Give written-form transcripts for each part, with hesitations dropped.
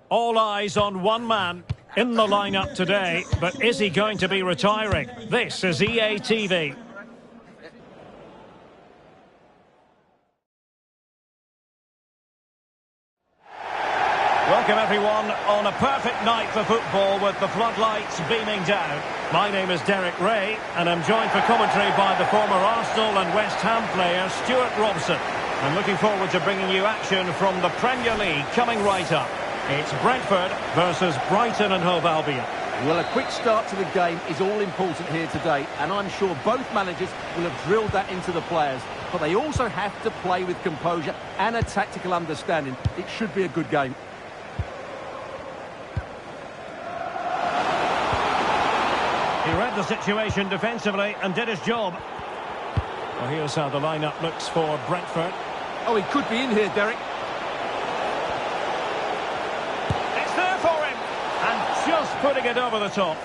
All eyes on one man in the lineup today, but is he going to be retiring? This is EA TV. Welcome everyone on a perfect night for football with the floodlights beaming down. My name is Derek Ray and I'm joined for commentary by the former Arsenal and West Ham player Stuart Robson. I'm looking forward to bringing you action from the Premier League coming right up. It's Brentford versus Brighton and Hove Albion. Well, a quick start to the game is all important here today, and I'm sure both managers will have drilled that into the players. But they also have to play with composure and a tactical understanding. It should be a good game. He read the situation defensively and did his job. Well, here's how the lineup looks for Brentford. Oh, he could be in here, Derek. It's there for him. And just putting it over the top.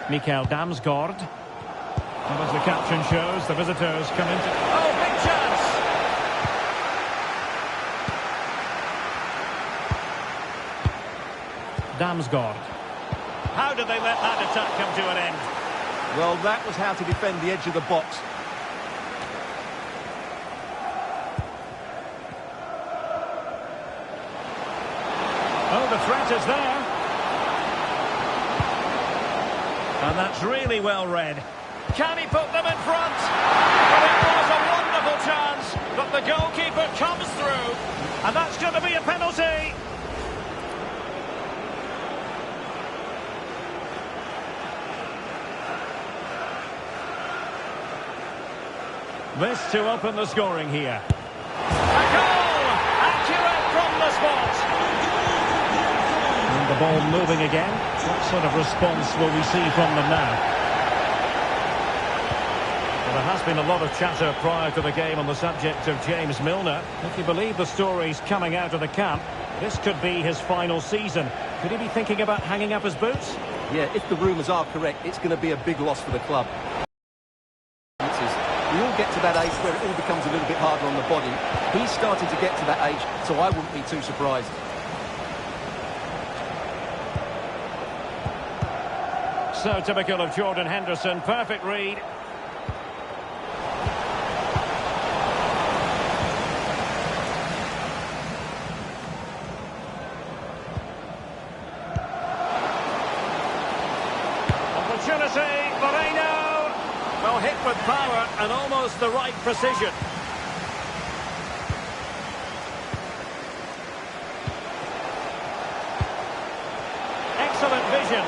Mikael Damsgaard. And as the caption shows, the visitors come into... Oh, big chance! Damsgaard. How did they let that attack come to an end? Well, that was how to defend the edge of the box. Oh, the threat is there. And that's really well read. Can he put them in front? Well, it was a wonderful chance, but the goalkeeper comes through. And that's going to be a penalty. This to open the scoring here. A goal! Accurate from the spot. And the ball moving again. What sort of response will we see from them now? Well, there has been a lot of chatter prior to the game on the subject of James Milner. If you believe the stories coming out of the camp, this could be his final season. Could he be thinking about hanging up his boots? Yeah, if the rumours are correct, it's going to be a big loss for the club. We all get to that age where it all becomes a little bit harder on the body. He's starting to get to that age, so I wouldn't be too surprised. So typical of Jordan Henderson, perfect read. Opportunity, Moreno. Well, hit with power and almost the right precision. Excellent vision.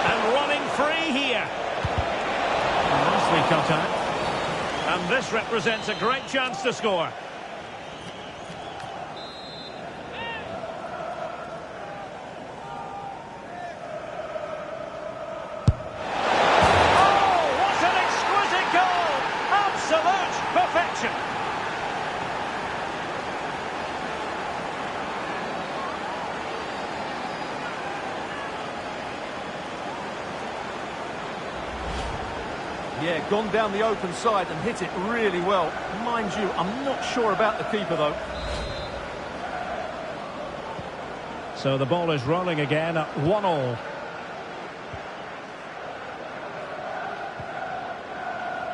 And running free here. Nicely cut out. And this represents a great chance to score. Yeah, gone down the open side and hit it really well. Mind you, I'm not sure about the keeper, though. So the ball is rolling again at 1-1.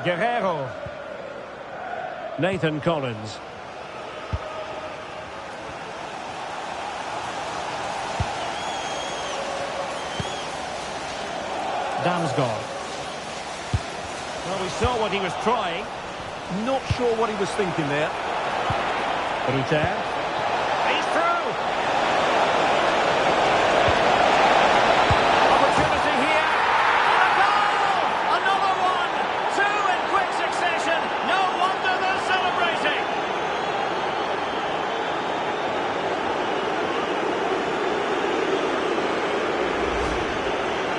Guerrero. Nathan Collins. Damsgaard. Well, we saw what he was trying. Not sure what he was thinking there. Ruter. He's through! Opportunity here. And a goal! Another one! Two in quick succession. No wonder they're celebrating.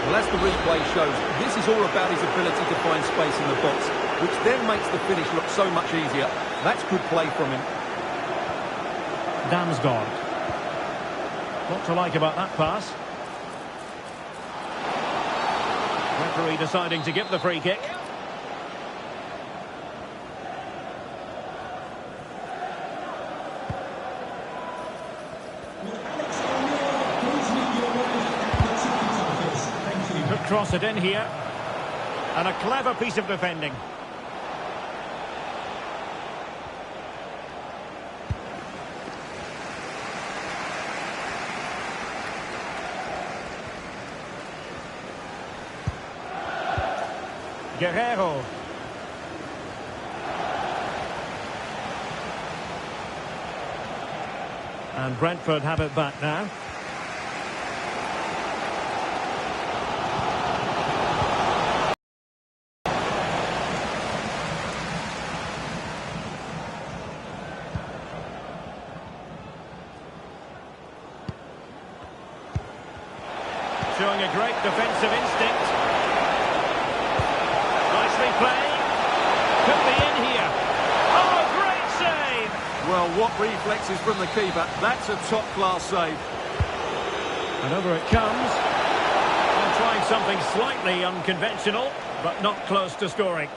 Well, as the replay shows, this is all about his ability to find space in the box, which then makes the finish look so much easier. That's good play from him. Damsgaard. What to like about that pass? referee deciding to give the free kick. Could cross it in here. And a clever piece of defending. Guerrero. And Brentford have it back now. Showing a great defensive instinct. Nicely played. Could be in here. Oh, great save! Well, what reflexes from the keeper. That's a top-class save. And over it comes. And trying something slightly unconventional, but not close to scoring.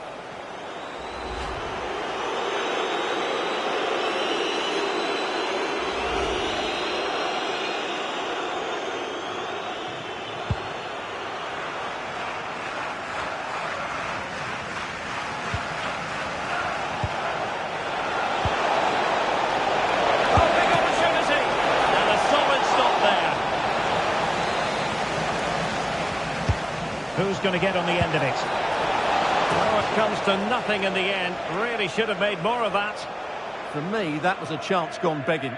Who's going to get on the end of it? Oh, it comes to nothing in the end. Really should have made more of that. For me, that was a chance gone begging.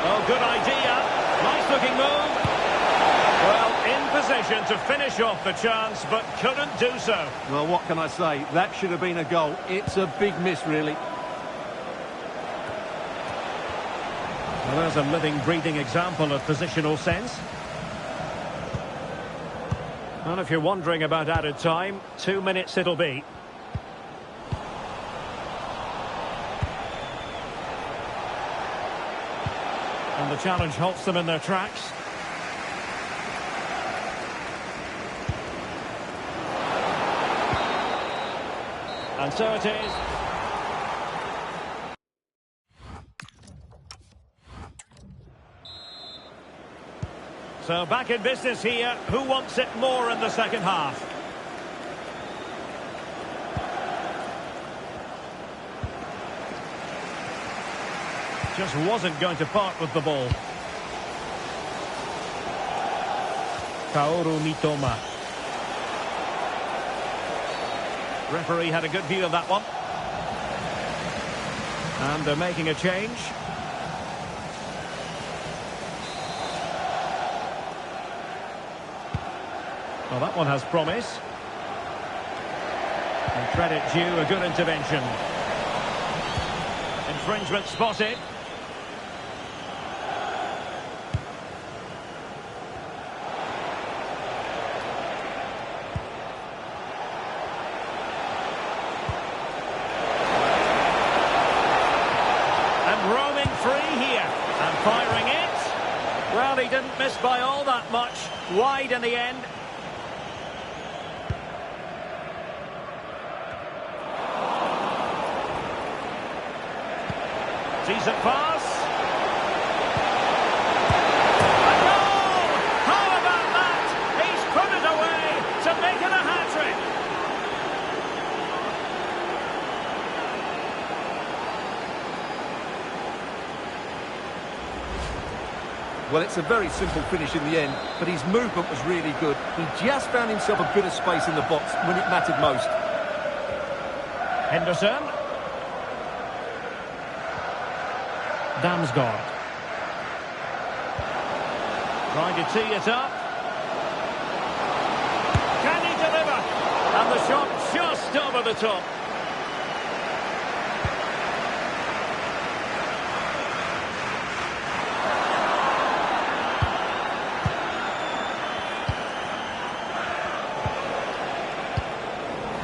Oh, good idea. Nice looking move. Well, in position to finish off the chance, but couldn't do so. Well, what can I say? That should have been a goal. It's a big miss, really. Well, there's a living, breathing example of positional sense. And if you're wondering about added time, 2 minutes it'll be. And the challenge halts them in their tracks. And so it is. So back in business here. Who wants it more in the second half? Just wasn't going to part with the ball. Kaoru Mitoma. Referee had a good view of that one. And they're making a change. Well, that one has promise. And credit due, a good intervention. Infringement spotted. Firing it. Well, he didn't miss by all that much. Wide in the end. Decent pass. A goal! How about that? He's put it away to make it a hat-trick. Well, it's a very simple finish in the end, but his movement was really good. He just found himself a bit of space in the box when it mattered most. Henderson. Damsgaard. Trying to tee it up. Can he deliver? And the shot just over the top.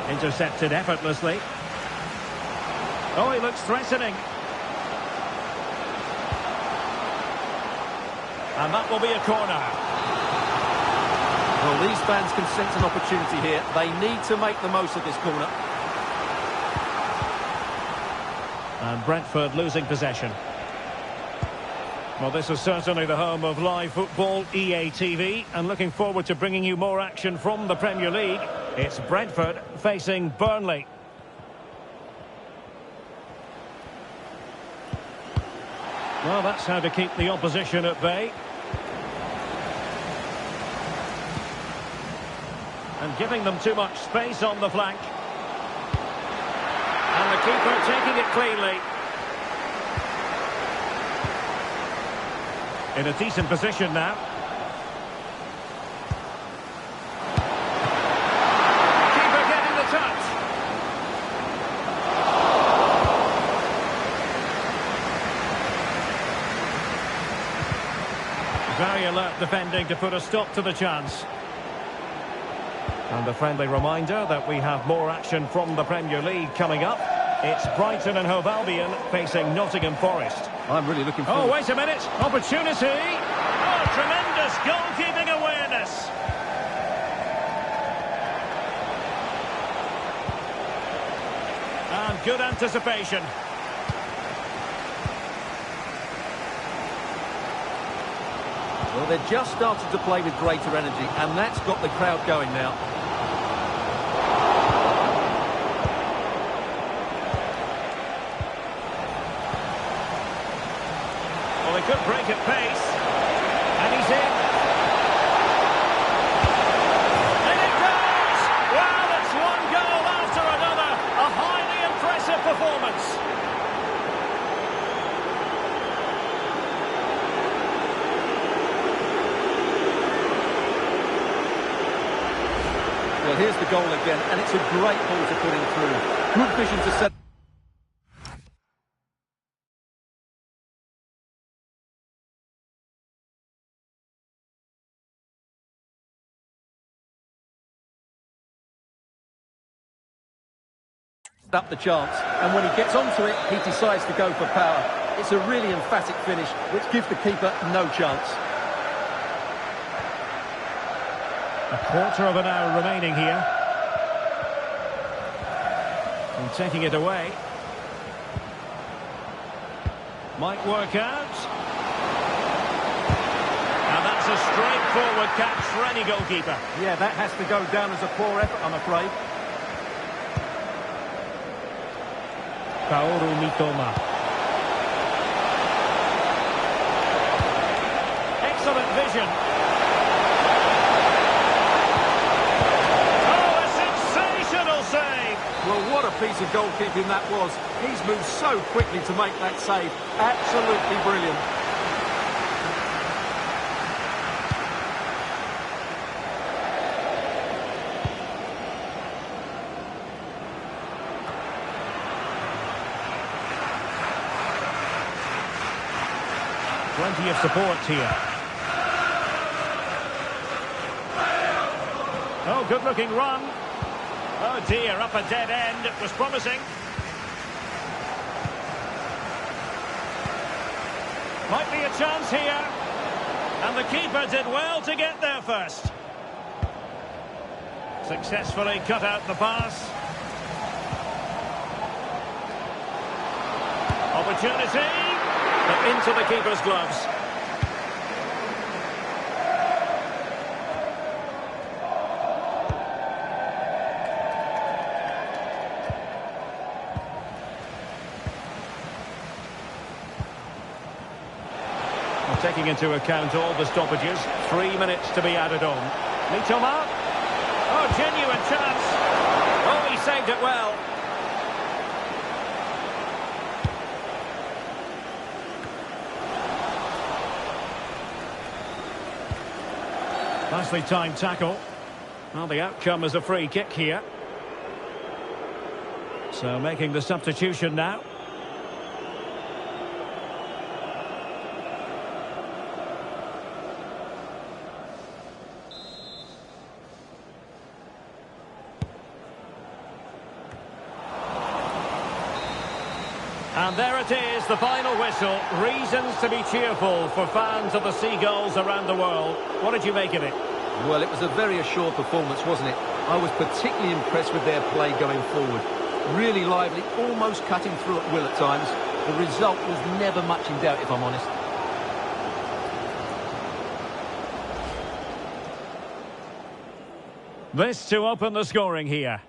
Into intercepted effortlessly. Oh, he looks threatening. And that will be a corner. Well, these fans can sense an opportunity here. They need to make the most of this corner. And Brentford losing possession. Well, this is certainly the home of live football, EA TV, and looking forward to bringing you more action from the Premier League. It's Brentford facing Burnley. Well, that's how to keep the opposition at bay. And giving them too much space on the flank. And the keeper taking it cleanly. In a decent position now. Keeper getting the touch. Very alert defending to put a stop to the chance. And a friendly reminder that we have more action from the Premier League coming up. It's Brighton and Hove Albion facing Nottingham Forest. I'm really looking forward. Oh, wait a minute. Opportunity. Oh, tremendous goalkeeping awareness. And good anticipation. Well, they're just starting to play with greater energy, and that's got the crowd going now. Well, he could break at pace. And he's in. And it goes! Well, it's one goal after another. A highly impressive performance. Well, here's the goal again, and it's a great ball to put him through. Good vision to set. Up the chance, and when he gets onto it, he decides to go for power. It's a really emphatic finish, which gives the keeper no chance. A quarter of an hour remaining here. And taking it away. Might work out. And that's a straightforward catch for any goalkeeper. Yeah, that has to go down as a poor effort, I'm afraid. Kaoru Mitoma. Excellent vision. Oh, a sensational save. Well, what a piece of goalkeeping that was. He's moved so quickly to make that save. Absolutely brilliant. Plenty of support here. Oh, good-looking run. Oh, dear, up a dead end. It was promising. Might be a chance here. And the keeper did well to get there first. Successfully cut out the pass. Opportunity. But into the keeper's gloves. Well, taking into account all the stoppages, 3 minutes to be added on. Mitoma. Oh, genuine chance. Oh, he saved it well. Nicely timed tackle. Well, the outcome is a free kick here. So making the substitution now. And there it is, the final whistle. Reasons to be cheerful for fans of the Seagulls around the world. What did you make of it? Well, it was a very assured performance, wasn't it? I was particularly impressed with their play going forward. Really lively, almost cutting through at will at times. The result was never much in doubt, if I'm honest. This to open the scoring here.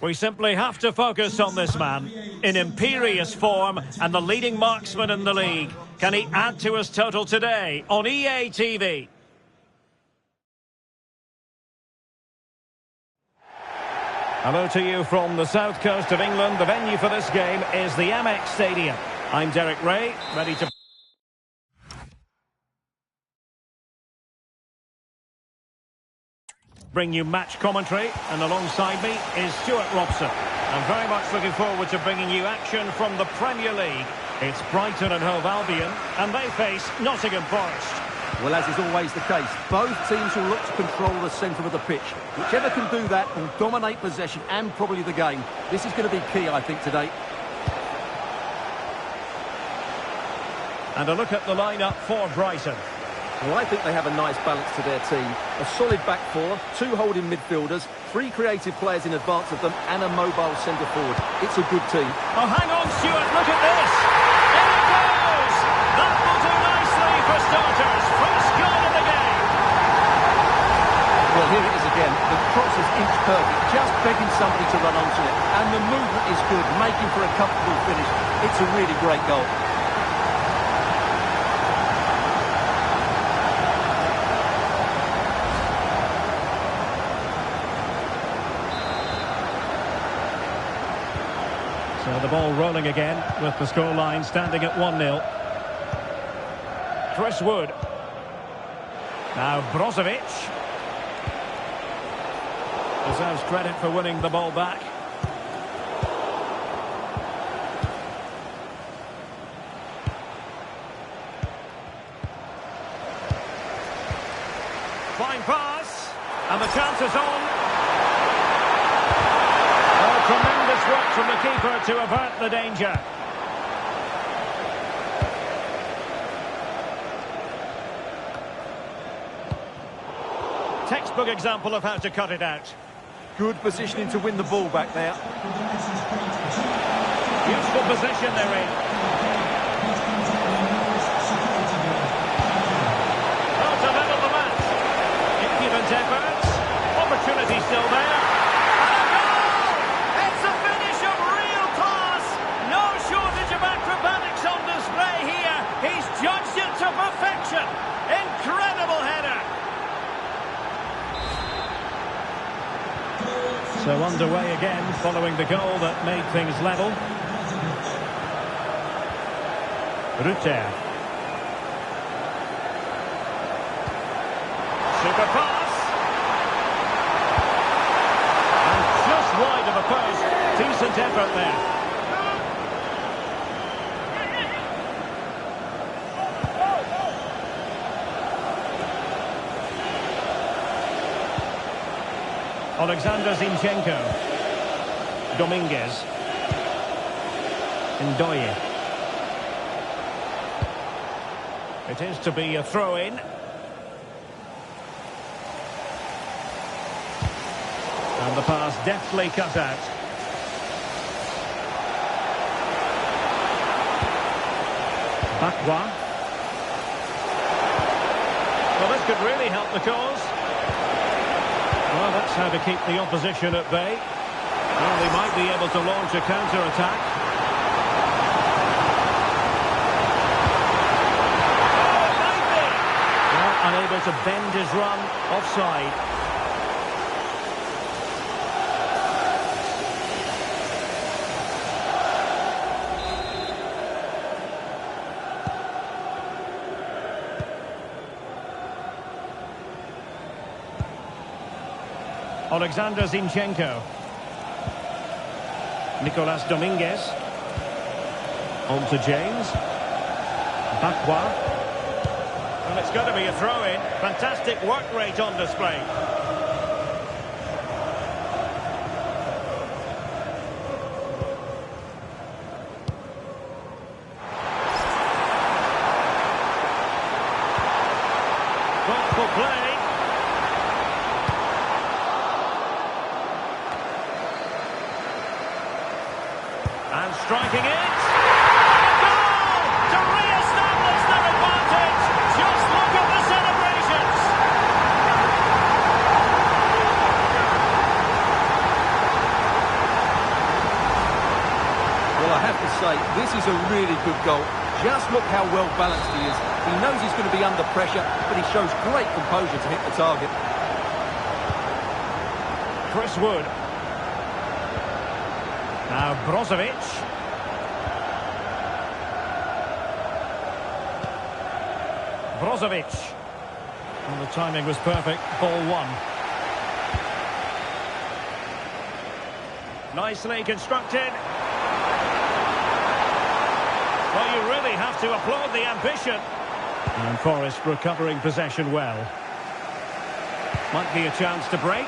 We simply have to focus on this man. In imperious form and the leading marksman in the league. Can he add to his total today on EA TV? Hello to you from the south coast of England. The venue for this game is the Amex Stadium. I'm Derek Ray, ready to bring you match commentary, and alongside me is Stuart Robson. I'm very much looking forward to bringing you action from the Premier League. It's Brighton and Hove Albion, and they face Nottingham Forest. Well, as is always the case, both teams will look to control the centre of the pitch. Whichever can do that will dominate possession and probably the game. This is going to be key, I think, today. And a look at the lineup for Brighton. Well, I think they have a nice balance to their team. A solid back four, 2 holding midfielders, 3 creative players in advance of them, and a mobile centre-forward. It's a good team. Oh, hang on, Stuart, look at this! In it goes! That will do nicely for starters. First goal of the game. Well, here it is again. The cross is inch perfect, just begging somebody to run onto it. And the movement is good, making for a comfortable finish. It's a really great goal. So the ball rolling again with the scoreline standing at 1-0. Chris Wood. Now Brozovic. Deserves credit for winning the ball back. Fine pass. And the chance is on. Tremendous work from the keeper to avert the danger. Textbook example of how to cut it out. Good positioning to win the ball back there. Useful position they're in. Oh, to level the match. Impudent efforts. Opportunity still there. Judged it to perfection. Incredible header. So underway again following the goal that made things level. Rutter. Super pass. And just wide of the post. Decent effort there. Alexander Zinchenko. Dominguez. Ndoye. It is to be a throw-in. And the pass deftly cut out. Bakwa. Well, this could really help the cause. Well, that's how to keep the opposition at bay. Well, they might be able to launch a counter-attack. Oh, it might be! Well, unable to bend his run, offside. Alexander Zinchenko. Nicolas Dominguez. On to James. Bakwa. Well, it's got to be a throw-in. Fantastic work rate on display. Thoughtful play. And striking it. Goal! To re-establish their advantage. Just look at the celebrations. Well, I have to say, this is a really good goal. Just look how well balanced he is. He knows he's going to be under pressure, but he shows great composure to hit the target. Chris Wood. Now Brozovic. Brozovic. Well, the timing was perfect. Ball one. Nicely constructed. Well, you really have to applaud the ambition. And Forest recovering possession well. Might be a chance to break.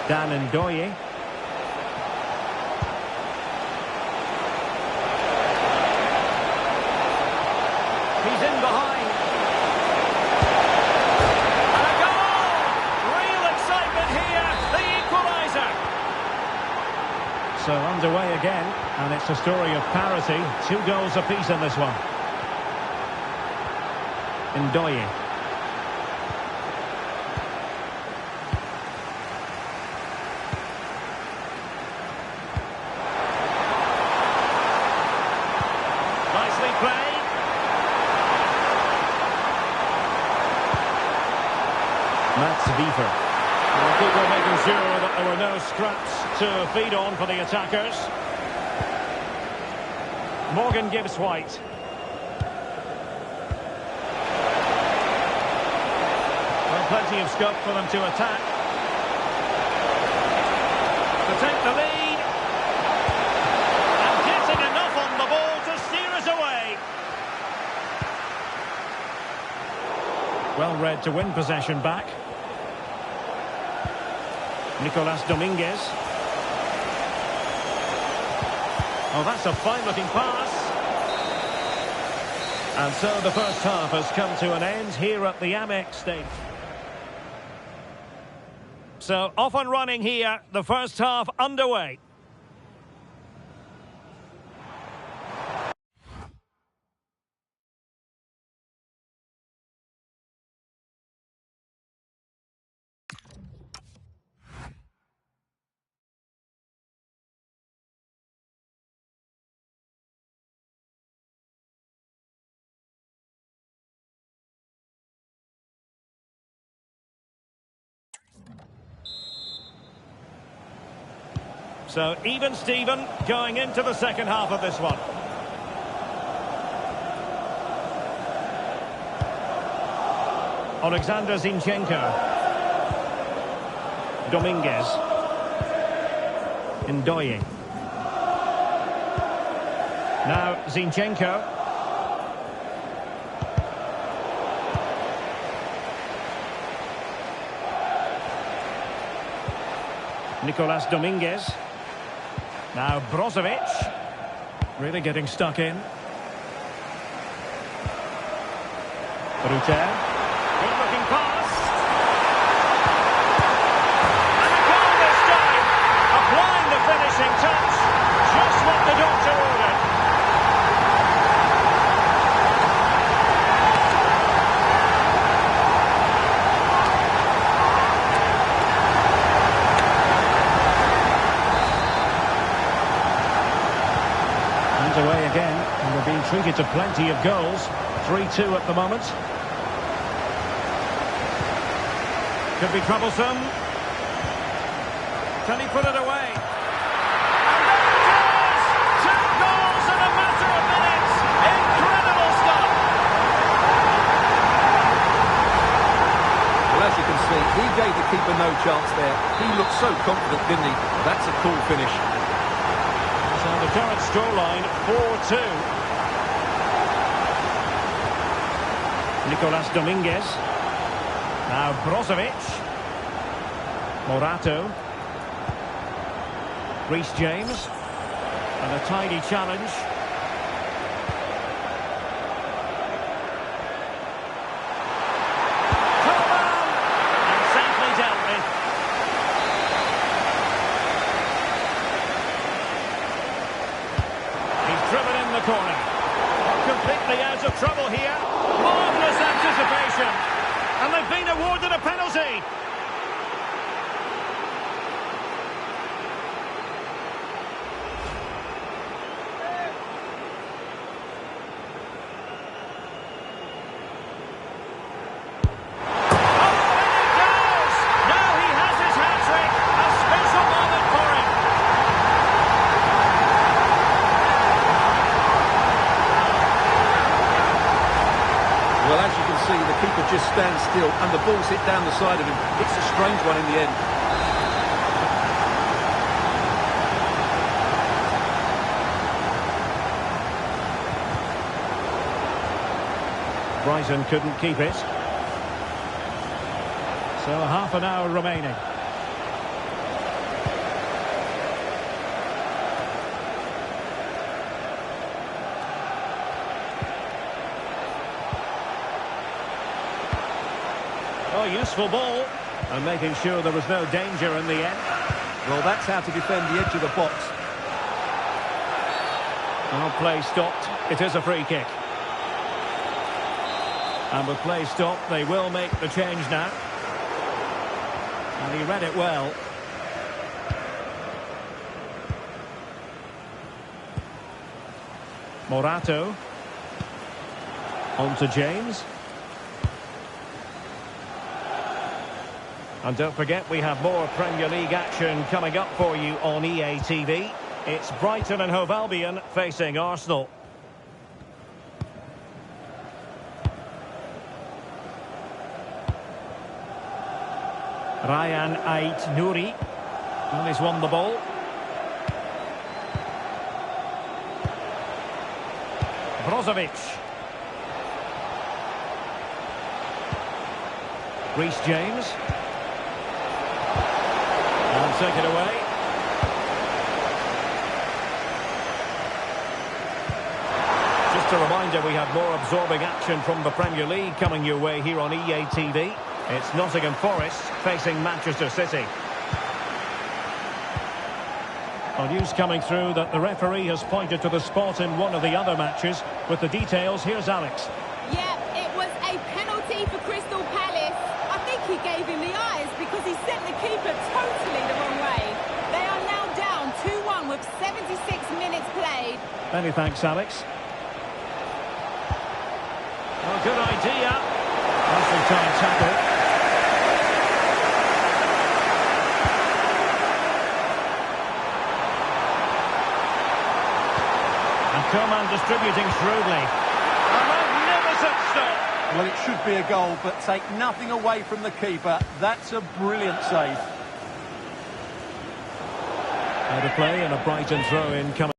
Dan Ndoye. He's in behind. And a goal! Real excitement here. The equaliser. So underway again. And it's a story of parity. 2 goals apiece in this one. Ndoye. Nicely played. Mats Wiever. The keeper making sure that there were no scraps to feed on for the attackers. Morgan Gibbs White. Well, plenty of scope for them to attack. To take the lead. And getting enough on the ball to steer us away. Well read to win possession back. Nicolas Dominguez. Oh, that's a fine-looking pass. And so the first half has come to an end here at the Amex Stadium. So off and running here, the first half underway. So even Steven going into the second half of this one. Alexander Zinchenko. Dominguez. Ndoye. Now Zinchenko. Nicolas Dominguez. Now Brozovic, really getting stuck in. Ruter, good-looking pass. And a goal this time, applying the finishing touch, just what the doctor ordered. Away again, and we're being treated to plenty of goals. 3-2 at the moment. Could be troublesome. Can he put it away? And there it is! 2 goals in a matter of minutes! Incredible stuff! Well, as you can see, he gave the keeper no chance there. He looked so confident, didn't he? That's a cool finish. So the current scoreline, 4-2. Nicolas Dominguez. Now Brozovic. Morato. Reece James. And a tidy challenge. And safely dealt with. Driven in the corner. Completely out of trouble here. Marvellous anticipation. And they've been awarded a penalty. Just stands still and the ball's hit down the side of him. It's a strange one in the end. Brighton couldn't keep it. So half an hour remaining. Oh, useful ball. And making sure there was no danger in the end. Well, that's how to defend the edge of the box. Well, play stopped. It is a free kick. And with play stopped, they will make the change now. And he read it well. Morato. On to James. And don't forget, we have more Premier League action coming up for you on EA TV. It's Brighton and Hove Albion facing Arsenal. Ryan Ait-Nouri. And he's won the ball. Brozovic. Reece James. And take it away. Just a reminder, we have more absorbing action from the Premier League coming your way here on EA TV. It's Nottingham Forest facing Manchester City. Well, news coming through that the referee has pointed to the spot in one of the other matches. With the details, here's Alex. Yeah, it was a penalty for Crystal Palace. I think he gave him the eyes because he sent the keeper totally the wrong way. They are now down 2-1 with 76 minutes played. Many thanks, Alex. Well, good idea. Nicely timed tackle. Coman distributing shrewdly. A magnificent stop. Well, it should be a goal, but take nothing away from the keeper. That's a brilliant save. Out of play and a Brighton throw-in coming.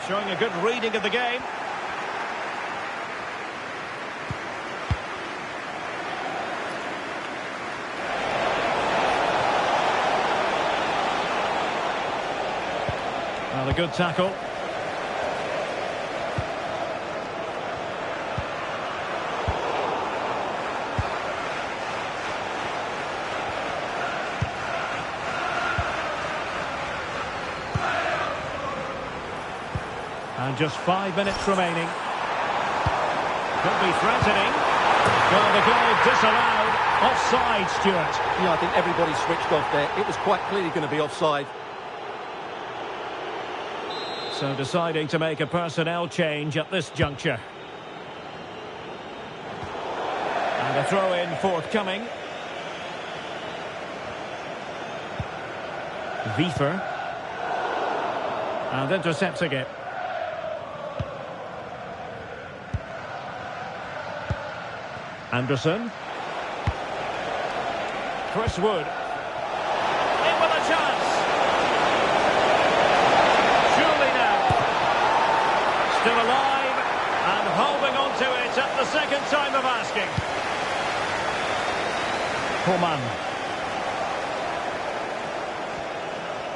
Showing a good reading of the game. Well, a good tackle. And just 5 minutes remaining. Could be threatening. Well, the goal disallowed. Offside, Stuart. Yeah, I think everybody switched off there. It was quite clearly going to be offside. So deciding to make a personnel change at this juncture. And a throw-in forthcoming. Wiefer. And intercepting it. Anderson. Chris Wood. In with a chance. Surely now. Still alive and holding on to it at the second time of asking. Coman.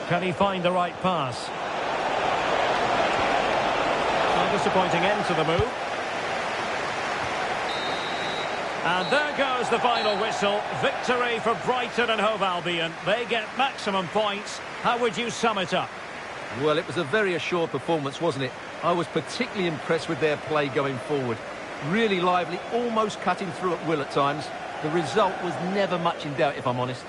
Can he find the right pass? A disappointing end to the move. And there goes the final whistle. Victory for Brighton and Hove Albion. They get maximum points. How would you sum it up? Well, it was a very assured performance, wasn't it? I was particularly impressed with their play going forward. Really lively, almost cutting through at will at times. The result was never much in doubt, if I'm honest.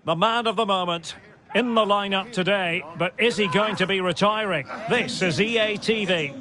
The man of the moment in the lineup today, but is he going to be retiring? This is EA TV.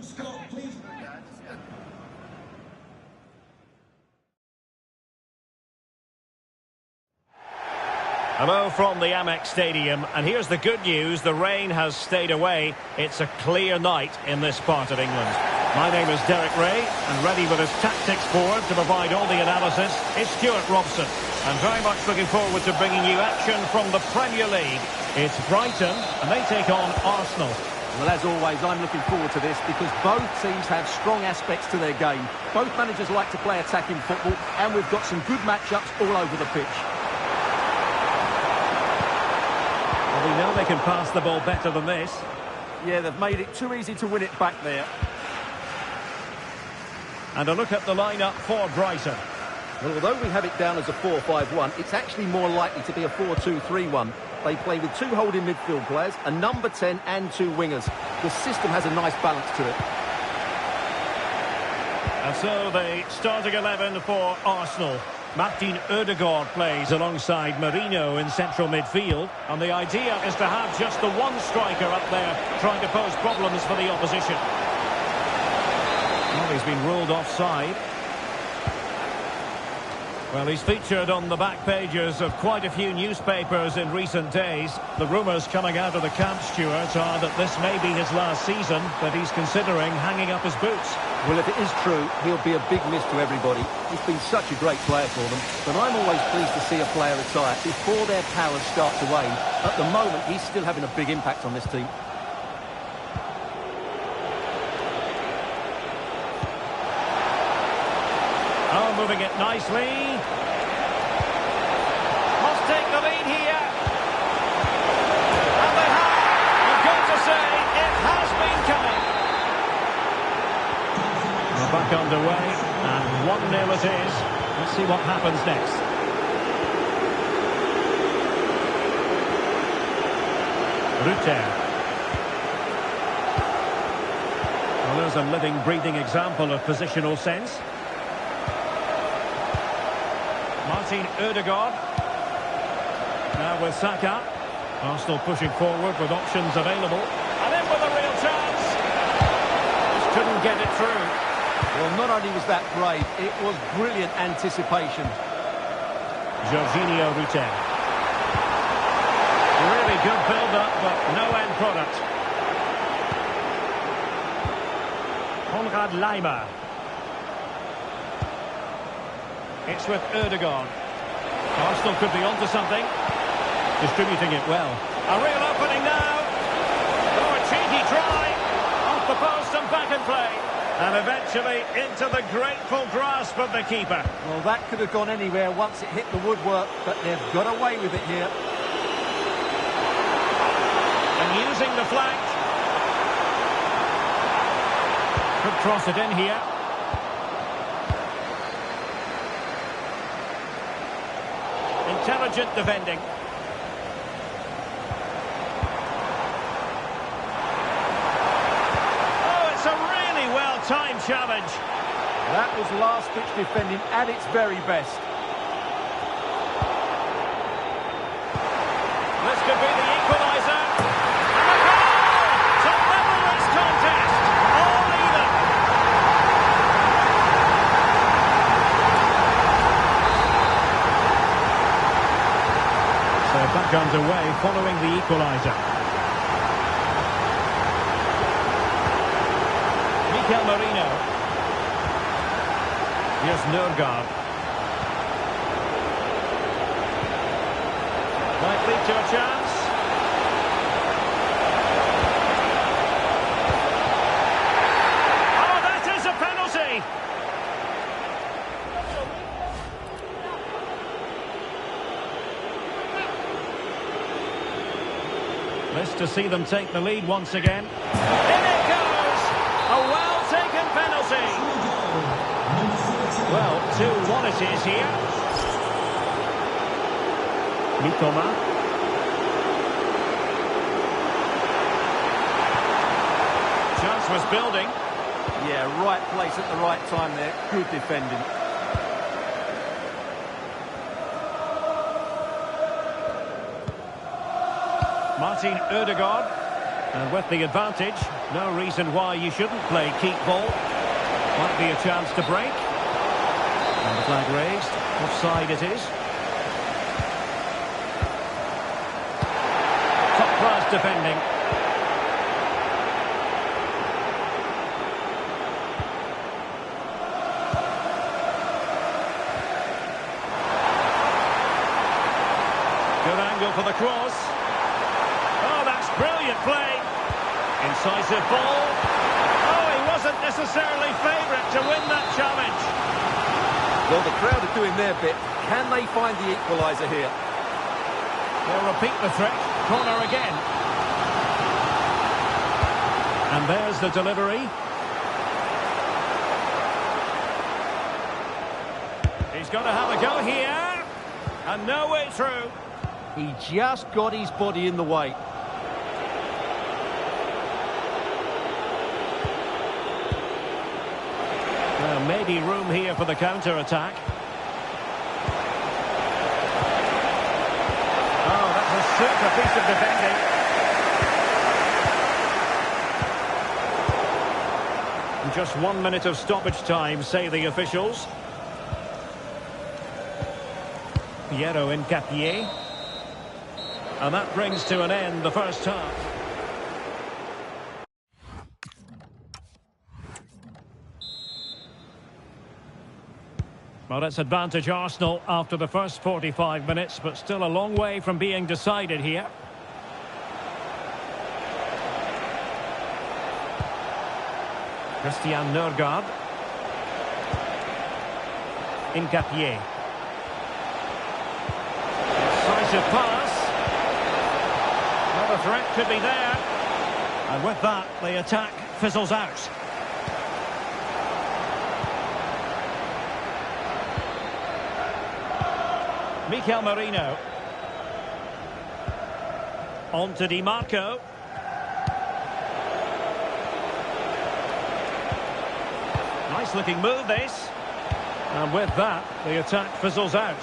Hello from the Amex Stadium, and here's the good news, the rain has stayed away. It's a clear night in this part of England. My name is Derek Ray, and ready with his tactics board to provide all the analysis is Stuart Robson. I'm very much looking forward to bringing you action from the Premier League. It's Brighton, and they take on Arsenal. Well, as always, I'm looking forward to this because both teams have strong aspects to their game. Both managers like to play attacking football, and we've got some good matchups all over the pitch. Well, we know they can pass the ball better than this. Yeah, they've made it too easy to win it back there. And a look at the lineup for Brighton. Well, although we have it down as a 4-5-1, it's actually more likely to be a 4-2-3-1. They play with two holding midfield players, a number 10 and two wingers. The system has a nice balance to it. And so the starting 11 for Arsenal. Martin Odegaard plays alongside Marino in central midfield. And the idea is to have just the one striker up there trying to pose problems for the opposition. Well, he's been ruled offside. Well, he's featured on the back pages of quite a few newspapers in recent days. The rumours coming out of the camp, Stuart, are that this may be his last season, but he's considering hanging up his boots. Well, if it is true, he'll be a big miss to everybody. He's been such a great player for them. But I'm always pleased to see a player retire before their powers start to wane. At the moment, he's still having a big impact on this team. Oh, moving it nicely. Must take the lead here. And they have. You've got to say, it has been coming. We're back underway, and 1-0 it is. Let's see what happens next. Rutter. Well, there's a living, breathing example of positional sense. Martin Odegaard. Now with Saka. Arsenal pushing forward with options available. And in with a real chance. Just couldn't get it through. Well, not only was that brave, it was brilliant anticipation. Jorginho Rutter. Really good build-up, but no end product. Konrad Laimer. It's with Odegaard. Arsenal could be onto something. Distributing it well. A real opening now. Oh, a cheeky try. Off the post and back in play. And eventually into the grateful grasp of the keeper. Well, that could have gone anywhere once it hit the woodwork, but they've got away with it here. And using the flank. Could cross it in here. Intelligent defending. Oh, it's a really well-timed challenge. That was last-ditch defending at its very best. This could be the equaliser. And a goal to level this contest. All even. So back underway following the equaliser. Mikel Merino. Here's Nørgaard. Might lead to a chance. Oh, that is a penalty! This to see them take the lead once again. In it goes! A well-taken penalty! Well, 2-1 it is here. Mitoma. Chance was building. Yeah, right place at the right time there. Good defending. Martin Ødegaard. And with the advantage, no reason why you shouldn't play keep ball. Might be a chance to break. And the flag raised. Offside it is. Top class defending. Good angle for the cross. Oh, that's brilliant play. Incisive ball. Oh, he wasn't necessarily favourite to win that challenge. Well, the crowd are doing their bit. Can they find the equaliser here? They'll repeat the trick. Corner again. And there's the delivery. He's got to have a go here. And no way through. He just got his body in the way. Well, maybe room here for the counter-attack. Oh, that's a super piece of defending. And just 1 minute of stoppage time, say the officials. Piero Incapié. And that brings to an end the first half. Well, it's advantage Arsenal after the first 45 minutes, but still a long way from being decided here. Christian Nørgaard. Incapié. Decisive pass. Another threat could be there. And with that, the attack fizzles out. Mikel Merino. On to Di Marco. Nice looking move this. And with that, the attack fizzles out.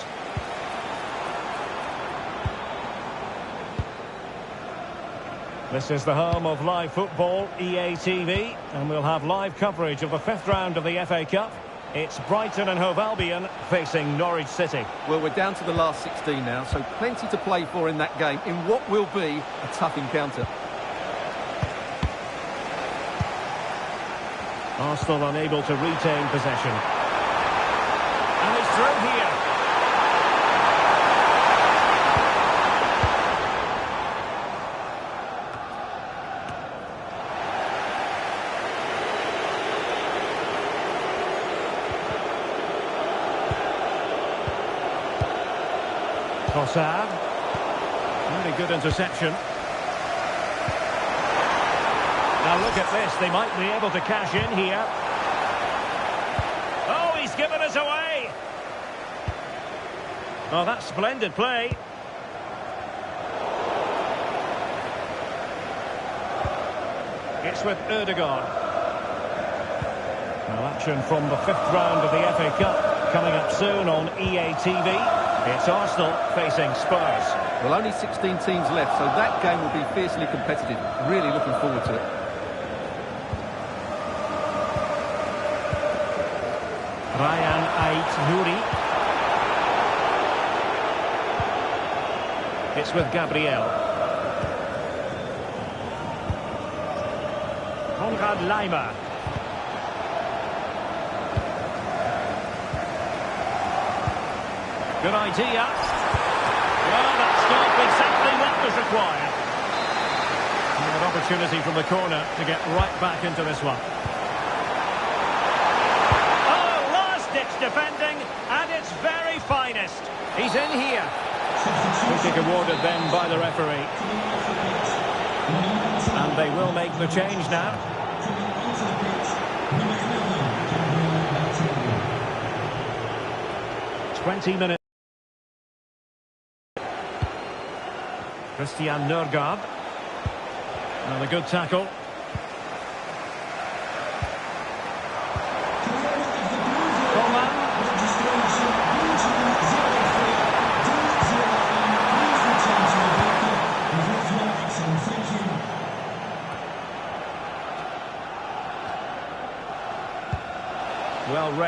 This is the home of live football, EA TV, and we'll have live coverage of the fifth round of the FA Cup. It's Brighton and Hove Albion facing Norwich City. Well, we're down to the last 16 now, so plenty to play for in that game, in what will be a tough encounter. Arsenal unable to retain possession. And he's through here. Trossard. Really good interception. Now look at this, they might be able to cash in here. Oh, he's given us away. Oh, that's splendid play. It's with Ødegaard. Well, action from the fifth round of the FA Cup coming up soon on EA TV. It's Arsenal facing Spurs. Well, only 16 teams left, so that game will be fiercely competitive. Really looking forward to it. Ryan Ait-Nouri. It's with Gabriel. Konrad Laimer. Good idea. Well, that's not exactly what was required. And an opportunity from the corner to get right back into this one. Oh, last-ditch defending, and its very finest. He's in here. Free kick awarded then by the referee. And they will make the change now. Twenty minutes. Christian Nørgaard. And a good tackle. Coman.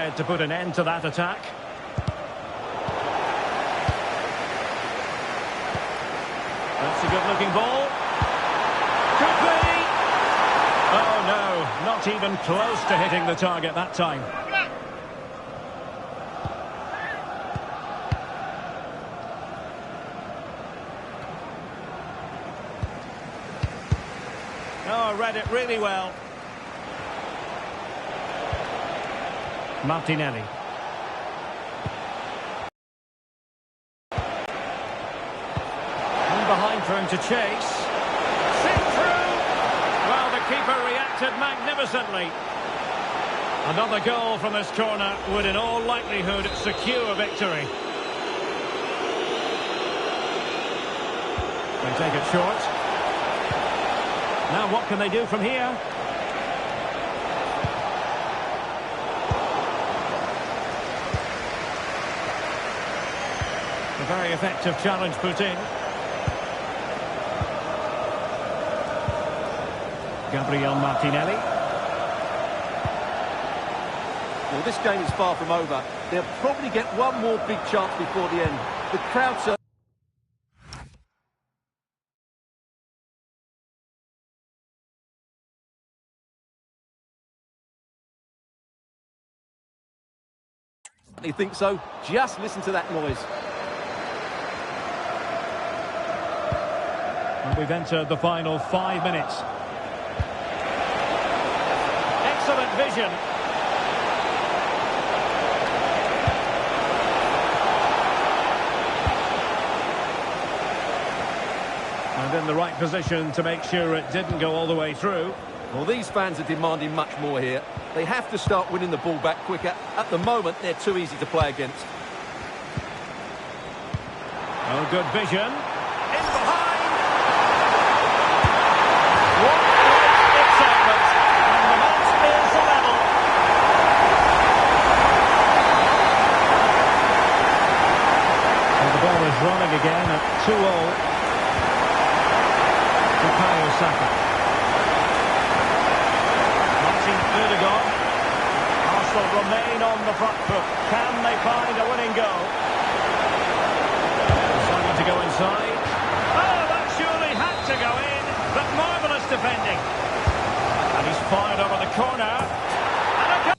ahead to put an end to that attack. That's a good-looking ball. Could be! Oh, no, not even close to hitting the target that time. Oh, read it really well. Martinelli. And behind for him to chase. Sent through. Well, the keeper reacted magnificently. Another goal from this corner would in all likelihood secure victory. They take it short. Now what can they do from here? A very effective challenge put in. Gabriel Martinelli. Well, this game is far from over. They'll probably get one more big chance before the end. The crowd certainly think so. Just listen to that noise. And we've entered the final 5 minutes. Excellent vision. And in the right position to make sure it didn't go all the way through. Well, these fans are demanding much more here. They have to start winning the ball back quicker. At the moment, they're too easy to play against. Oh, good vision. In behind. What great excitement. And the match is level. And the ball is running again at 2-0. Bukayo Saka. Arsenal remain on the front foot. Can they find a winning goal? Deciding to go inside. Oh, that surely had to go in. But marvellous defending. And he's fired over the corner. And a goal!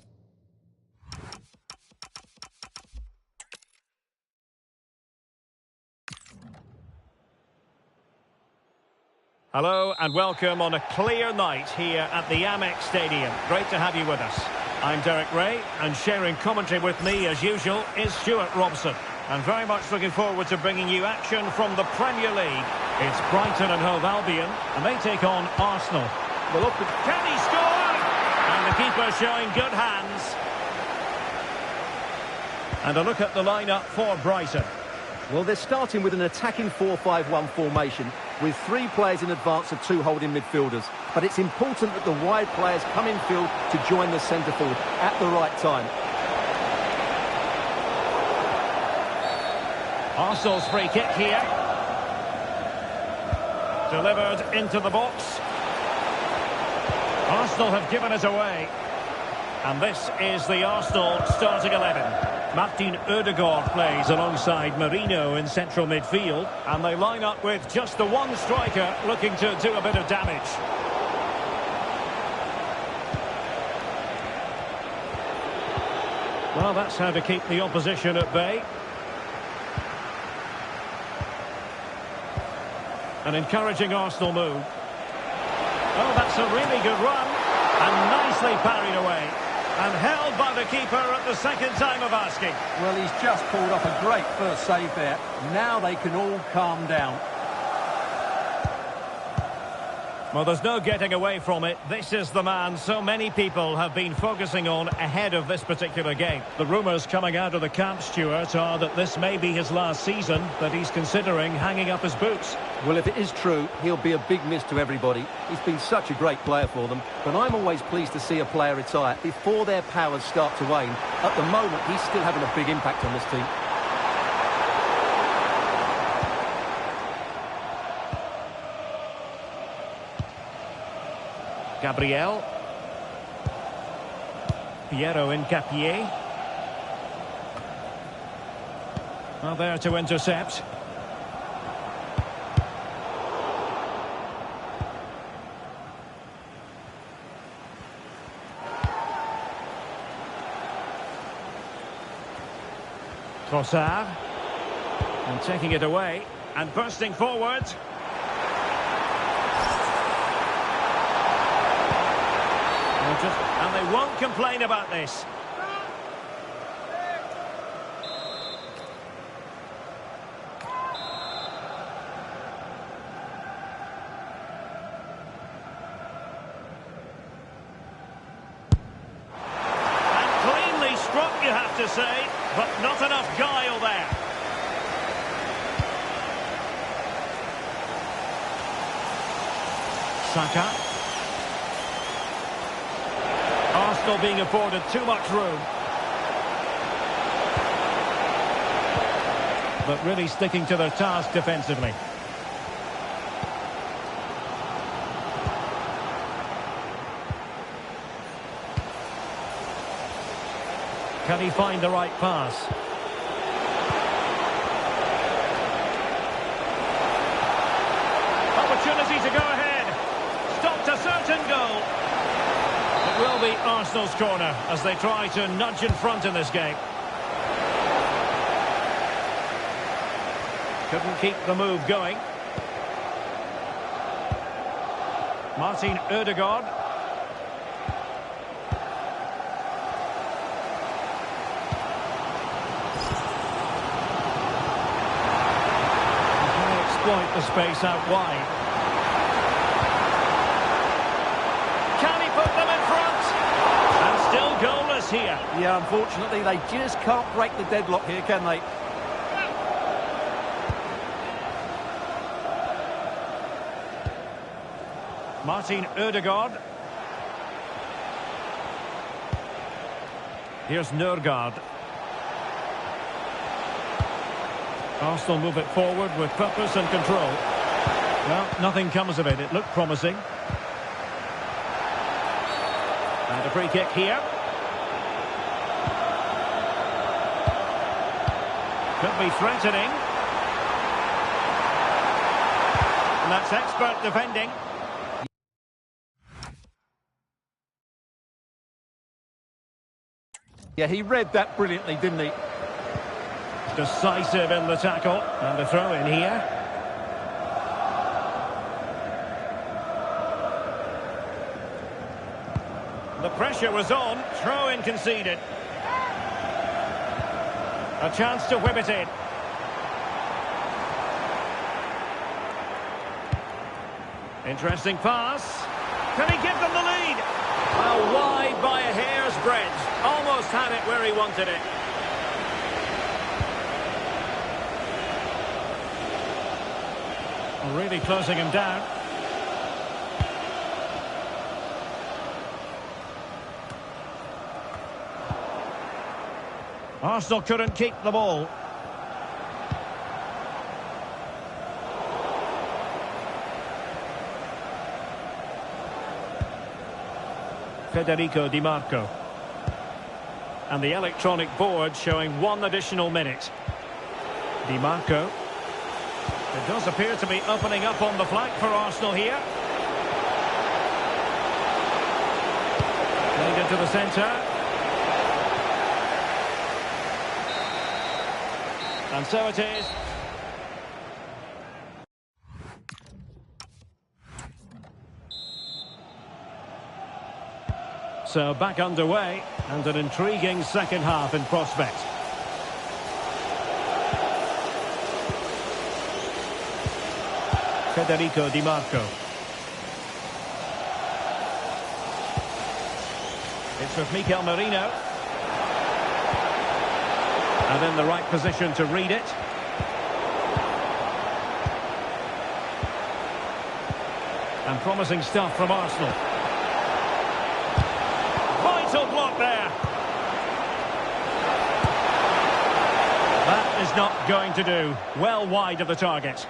Hello and welcome on a clear night here at the Amex Stadium. Great to have you with us. I'm Derek Ray, and sharing commentary with me as usual is Stuart Robson. And very much looking forward to bringing you action from the Premier League. It's Brighton and Hove Albion, and they take on Arsenal. Well, look, can he score? And the keeper showing good hands. And a look at the lineup for Brighton. Well, they're starting with an attacking 4-5-1 formation with 3 players in advance of 2 holding midfielders. But it's important that the wide players come in field to join the centre forward at the right time. Arsenal's free kick here. Delivered into the box. Arsenal have given it away. And this is the Arsenal starting 11. Martin Ødegaard plays alongside Marino in central midfield. And they line up with just the one striker looking to do a bit of damage. Well, that's how to keep the opposition at bay. An encouraging Arsenal move. Oh, that's a really good run. And nicely parried away. And held by the keeper at the second time of asking. Well, he's just pulled off a great first save there. Now they can all calm down. Well, there's no getting away from it. This is the man so many people have been focusing on ahead of this particular game. The rumours coming out of the camp, Stuart, are that this may be his last season, that he's considering hanging up his boots. Well, if it is true, he'll be a big miss to everybody. He's been such a great player for them. But I'm always pleased to see a player retire before their powers start to wane. At the moment, he's still having a big impact on this team. Gabriel. Piero Incapié. Well, there to intercept. Trossard. And taking it away. And bursting forward. And they won't complain about this. And cleanly struck, you have to say, but not enough guile there. Saka. Arsenal being afforded too much room. But really sticking to their task defensively. Can he find the right pass? Opportunity to go ahead. Stopped a certain goal. It will be Arsenal's corner as they try to nudge in front in this game. Couldn't keep the move going. Martin Ødegaard. Can exploit the space out wide. Can he put them in front? And still goalless here. Yeah, unfortunately, they just can't break the deadlock here, can they? Martin Ødegaard. Here's Nørgaard. Arsenal move it forward with purpose and control. Well, nothing comes of it. It looked promising. And a free kick here. Could be threatening. And that's expert defending. Yeah, he read that brilliantly, didn't he? Decisive in the tackle. And the throw in here. The pressure was on. Throw in conceded. A chance to whip it in. Interesting pass. Can he give them the lead? Well, wide by a hair's breadth. Almost had it where he wanted it. Really closing him down. Arsenal couldn't keep the ball. Federico Di Marco. And the electronic board showing 1 additional minute. Di Marco. It does appear to be opening up on the flank for Arsenal here. Played into the centre. And so it is. So back underway, and an intriguing second half in prospect. Federico Di Marco. It's with Mikel Merino. And in the right position to read it. And promising stuff from Arsenal. Vital block there. That is not going to do. Well wide of the target.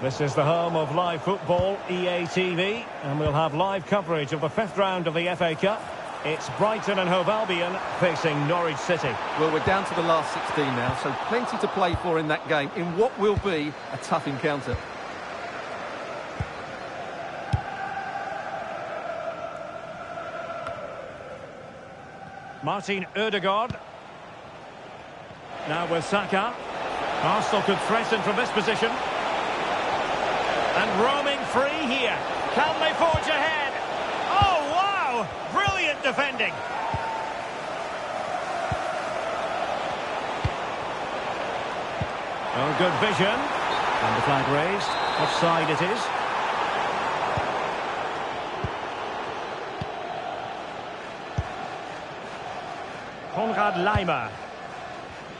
This is the home of live football, EA TV, and we'll have live coverage of the fifth round of the FA Cup. It's Brighton and Hove Albion facing Norwich City. Well, we're down to the last 16 now, so plenty to play for in that game, in what will be a tough encounter. Martin Ødegaard. Now with Saka. Arsenal could threaten from this position. And roaming free here. Can they forge ahead? Oh, wow! Brilliant defending. Oh, good vision. And the flag raised. Offside it is. Konrad Laimer.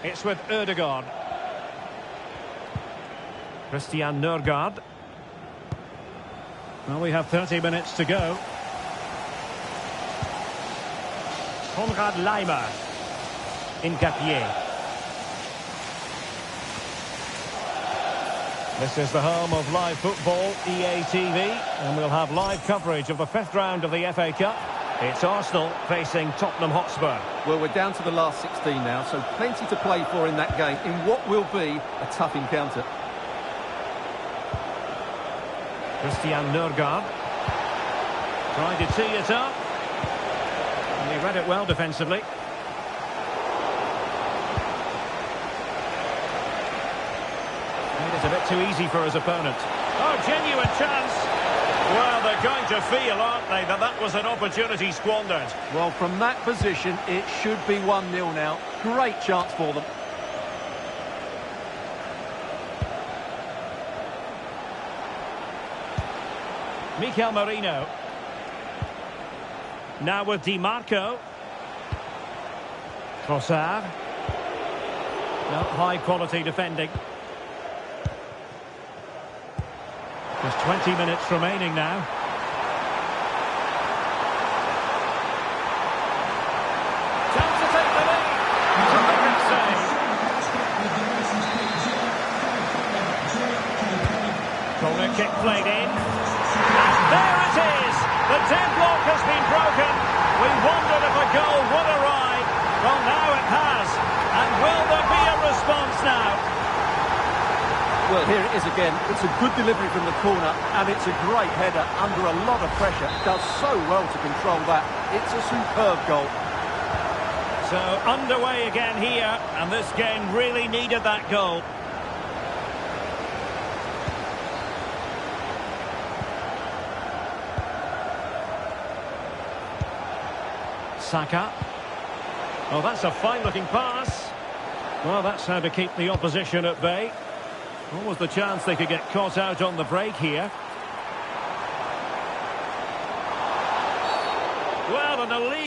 It's with Ødegaard. Christian Nørgaard. Well, we have 30 minutes to go. Konrad Laimer. Ngapié. This is the home of live football, EA TV, and we'll have live coverage of the fifth round of the FA Cup. It's Arsenal facing Tottenham Hotspur. Well, we're down to the last 16 now, so plenty to play for in that game, in what will be a tough encounter. Christian Nørgaard. Trying to tee it up. And he read it well defensively. Made it a bit too easy for his opponent. Oh, genuine chance. Well, they're going to feel, aren't they, that that was an opportunity squandered. Well, from that position, it should be 1-0 now. Great chance for them. Mikel Merino. Now with Di Marco. Trossard. No, high-quality defending. There's 20 minutes remaining now. Chance to take the lead. Terrific save. Corner kick played in. And there it is! The deadlock has been broken. We wondered if a goal would arrive. Well, now it has. And will there be a response now? Well, here it is again. It's a good delivery from the corner, and it's a great header under a lot of pressure. Does so well to control that. It's a superb goal. So, underway again here, and this game really needed that goal. Saka. Oh, that's a fine-looking pass. Well, that's how to keep the opposition at bay. What was the chance they could get caught out on the break here? Well, and the lead.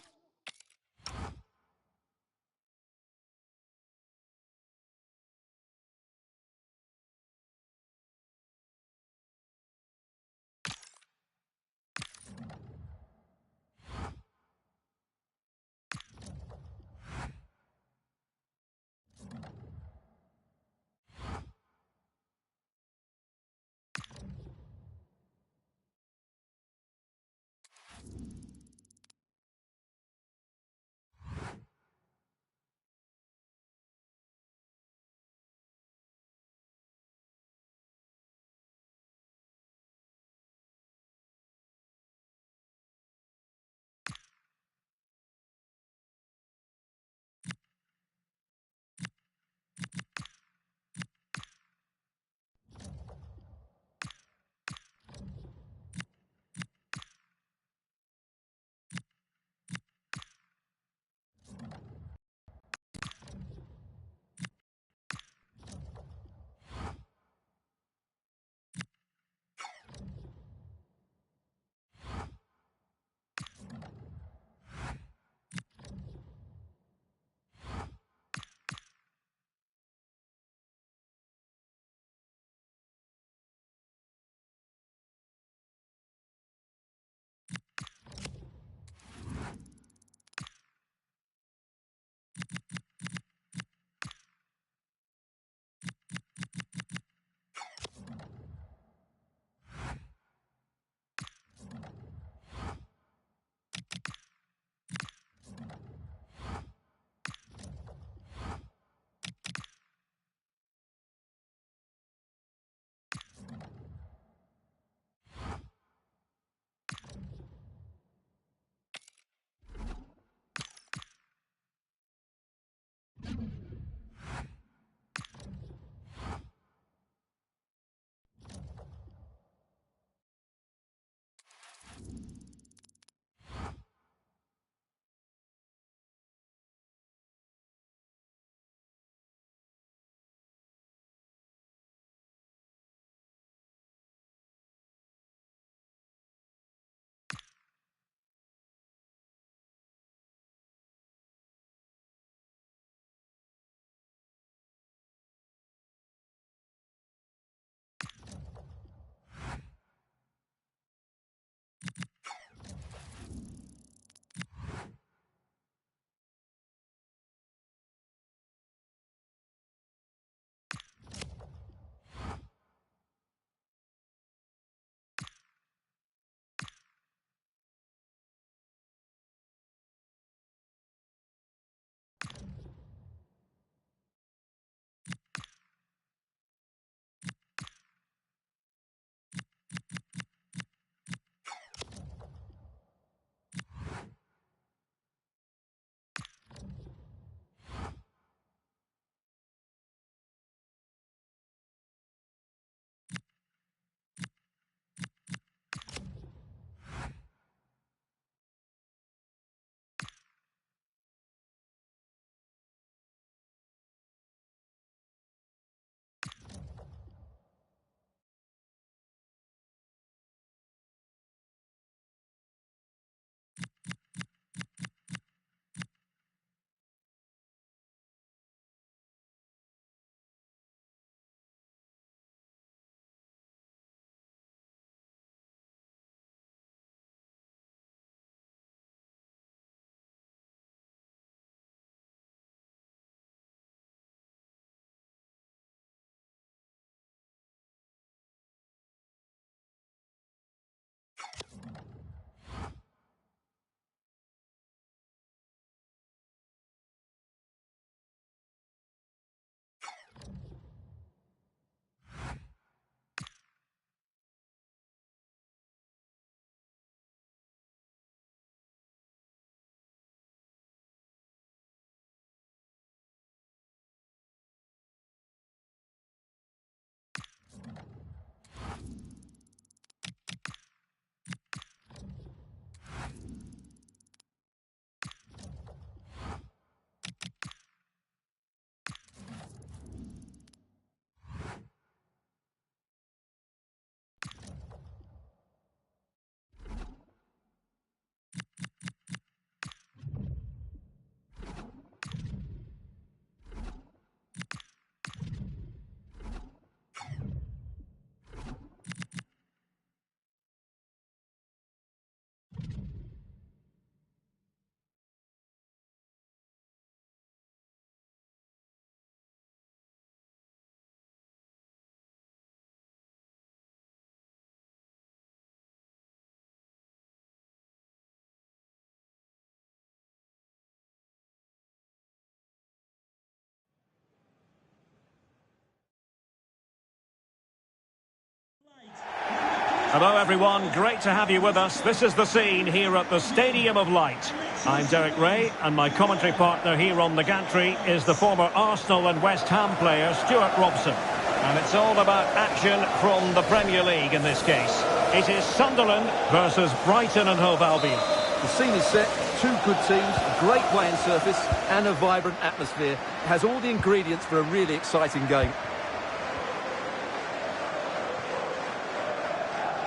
Hello everyone, great to have you with us. This is the scene here at the Stadium of Light. I'm Derek Ray, and my commentary partner here on the gantry is the former Arsenal and West Ham player Stuart Robson. And it's all about action from the Premier League in this case. It is Sunderland versus Brighton and Hove Albion. The scene is set, two good teams, a great playing surface and a vibrant atmosphere. It has all the ingredients for a really exciting game.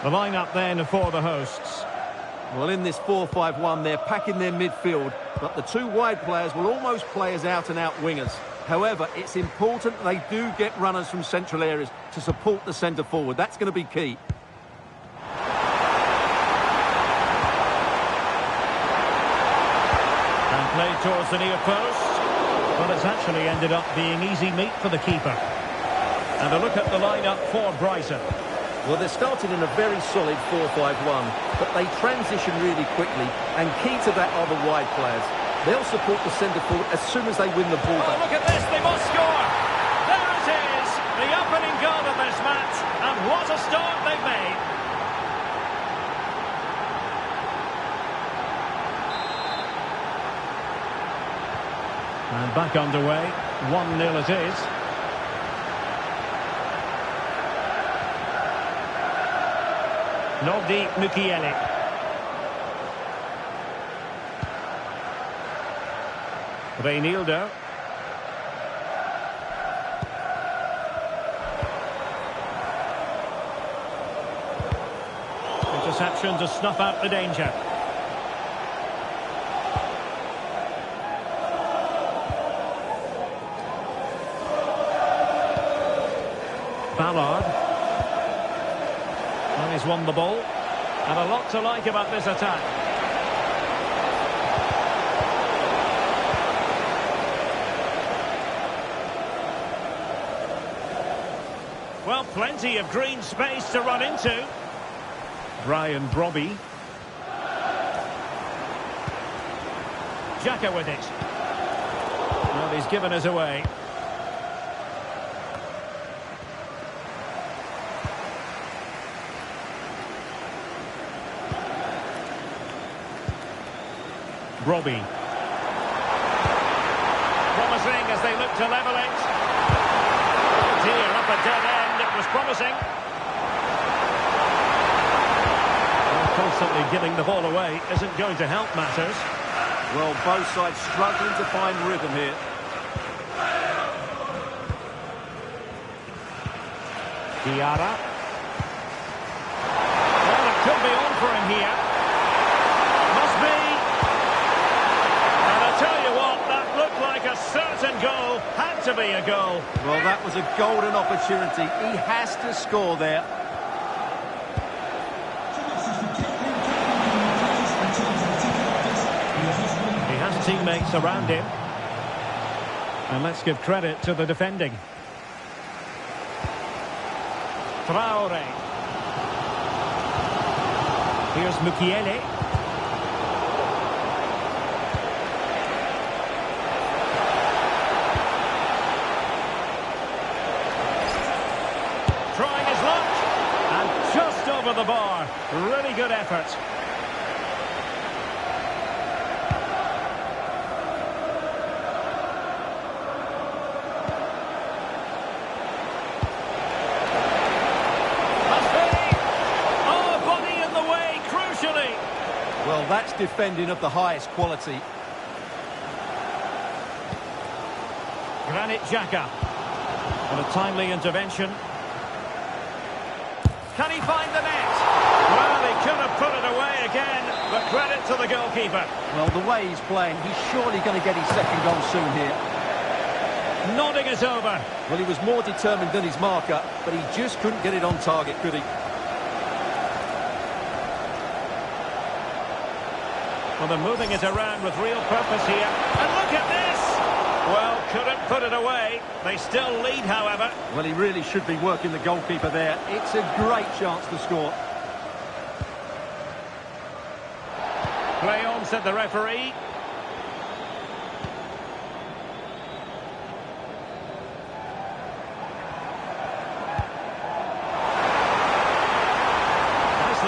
The lineup then for the hosts. Well, in this 4-5-1, they're packing their midfield, but the two wide players will almost play as out-and-out wingers. However, it's important they do get runners from central areas to support the centre forward. That's going to be key. And played towards the near post. Well, it's actually ended up being easy meat for the keeper. And a look at the lineup for Brighton. Well, they're starting in a very solid 4-5-1, but they transition really quickly, and key to that are the wide players. They'll support the centre forward as soon as they win the ball back. Oh, look at this, they must score! There it is, the opening goal of this match, and what a start they've made! And back underway, 1-0 it is. Nodi Mukiele. Reinildo. Interception to snuff out the danger. Ballard. And he's won the ball. And a lot to like about this attack. Well, plenty of green space to run into. Brian Brobby. Xhaka with it. Well, he's given us away. Brobby. Promising as they look to level it. Oh dear, up a dead end. It was promising. Well, constantly giving the ball away isn't going to help matters. Well, both sides struggling to find rhythm here. Diarra. Well, it could be on for him here. Must be. And I tell you what, that looked like a certain goal. Had to be a goal. Well, that was a golden opportunity. He has to score there. He has teammates around him. And let's give credit to the defending. Traore. Here's Mukiele. Trying his luck. And just over the bar. Really good effort. Well, that's defending of the highest quality. Granit Xhaka. And a timely intervention. Can he find the net? Well, he could have put it away again, but credit to the goalkeeper. Well, the way he's playing, he's surely going to get his second goal soon here. Nodding it over. Well, he was more determined than his marker, but he just couldn't get it on target, could he? Well, they're moving it around with real purpose here. And look at this! Well, couldn't put it away. They still lead, however. Well, he really should be working the goalkeeper there. It's a great chance to score. Play on, said the referee.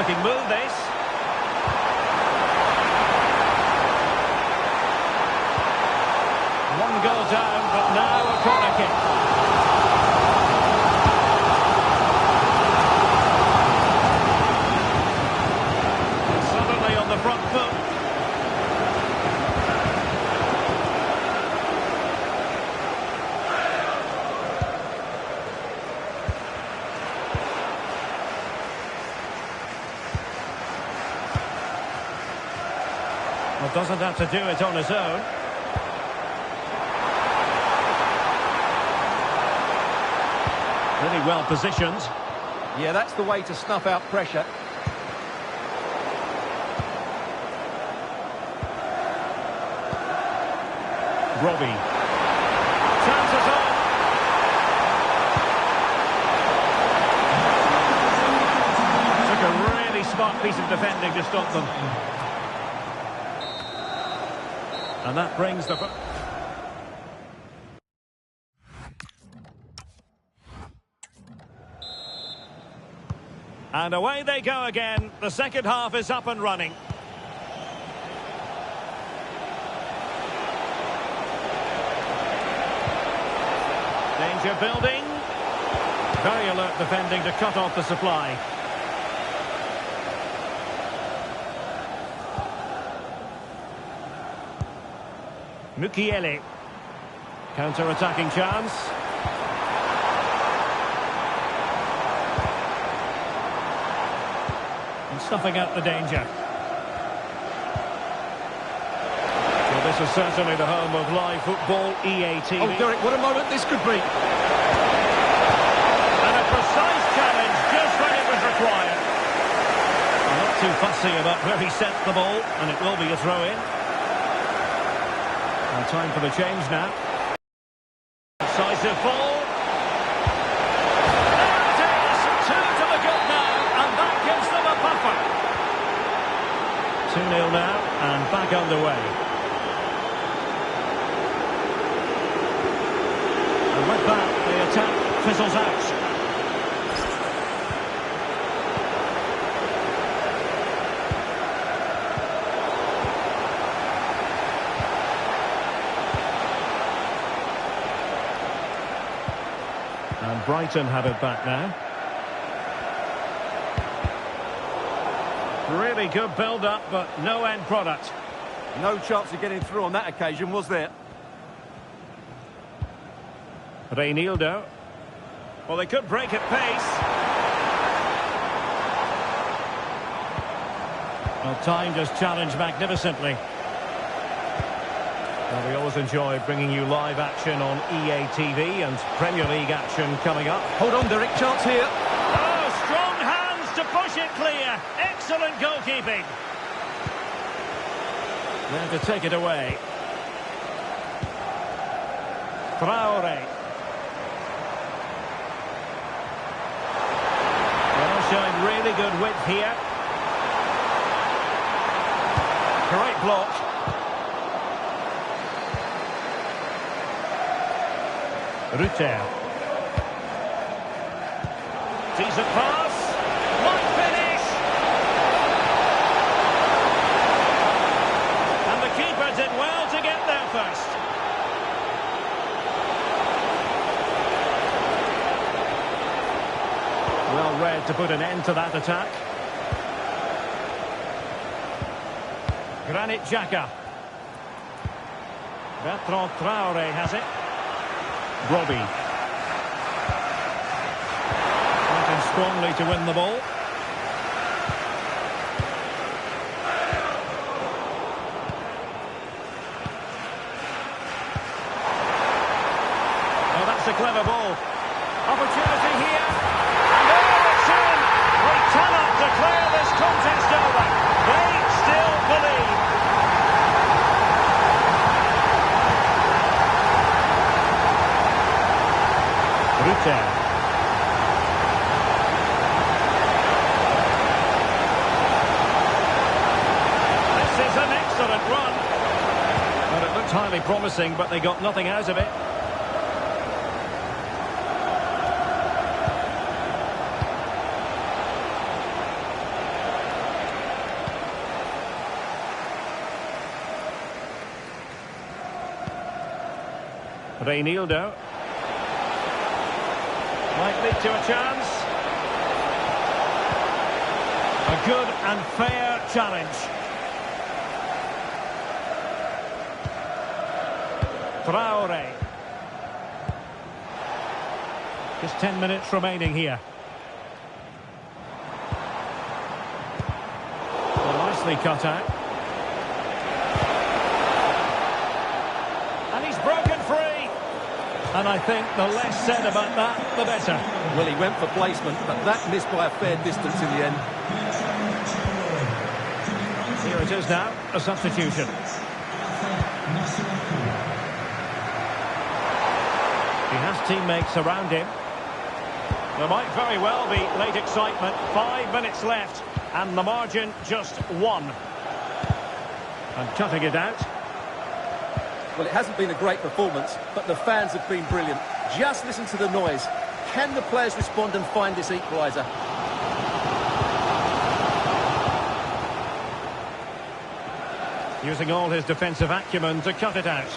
attacking move, this. One goal down, but now a corner kick. Suddenly on the front foot. Well, doesn't have to do it on his own. Really well positioned. Yeah, that's the way to snuff out pressure. Robbie. Chances on. Took a really smart piece of defending to stop them. And that brings the... And away they go again. The second half is up and running. Danger building. Very alert defending to cut off the supply. Mukiele. Counter-attacking chance. And snuffing out the danger. Well, this is certainly the home of live football, EA TV. Oh, Derek, what a moment this could be. And a precise challenge just when it was required. Not too fussy about where he sent the ball, and it will be a throw-in. Time for the change now. Decisive ball. There it is! 2 to the good now, and that gives them a buffer. 2-0 now, and back underway. And with that, the attack fizzles out. And Brighton have it back now. Really good build-up, but no end product. No chance of getting through on that occasion, was there? Reinildo. Well, they could break at pace. Well, time just challenged magnificently. Well, we always enjoy bringing you live action on EA TV and Premier League action coming up. Hold on, Derek, chance here. Oh, strong hands to push it clear. Excellent goalkeeping. There to take it away. Traore. Well, showing really good width here. Great block. Rutter. Decent pass. Might finish. And the keeper did well to get there first. Well read to put an end to that attack. Granit Xhaka. Bertrand Traore has it. Robbie. Fighting strongly to win the ball. Oh, that's a clever ball. Opportunity here. And there it's in. We cannot declare this contest over. They still believe. Rutter. This is an excellent run. Well, it looked highly promising, but they got nothing out of it. Reinildo. Might lead to a chance. A good and fair challenge. Traore. Just 10 minutes remaining here. Well, nicely cut out. And he's broken free. And I think the less said about that, the better. Well, he went for placement, but that missed by a fair distance in the end. Here it is now, a substitution. He has teammates around him. There might very well be late excitement. 5 minutes left, and the margin just 1. And cutting it out. Well, it hasn't been a great performance, but the fans have been brilliant. Just listen to the noise. Can the players respond and find this equaliser? Using all his defensive acumen to cut it out.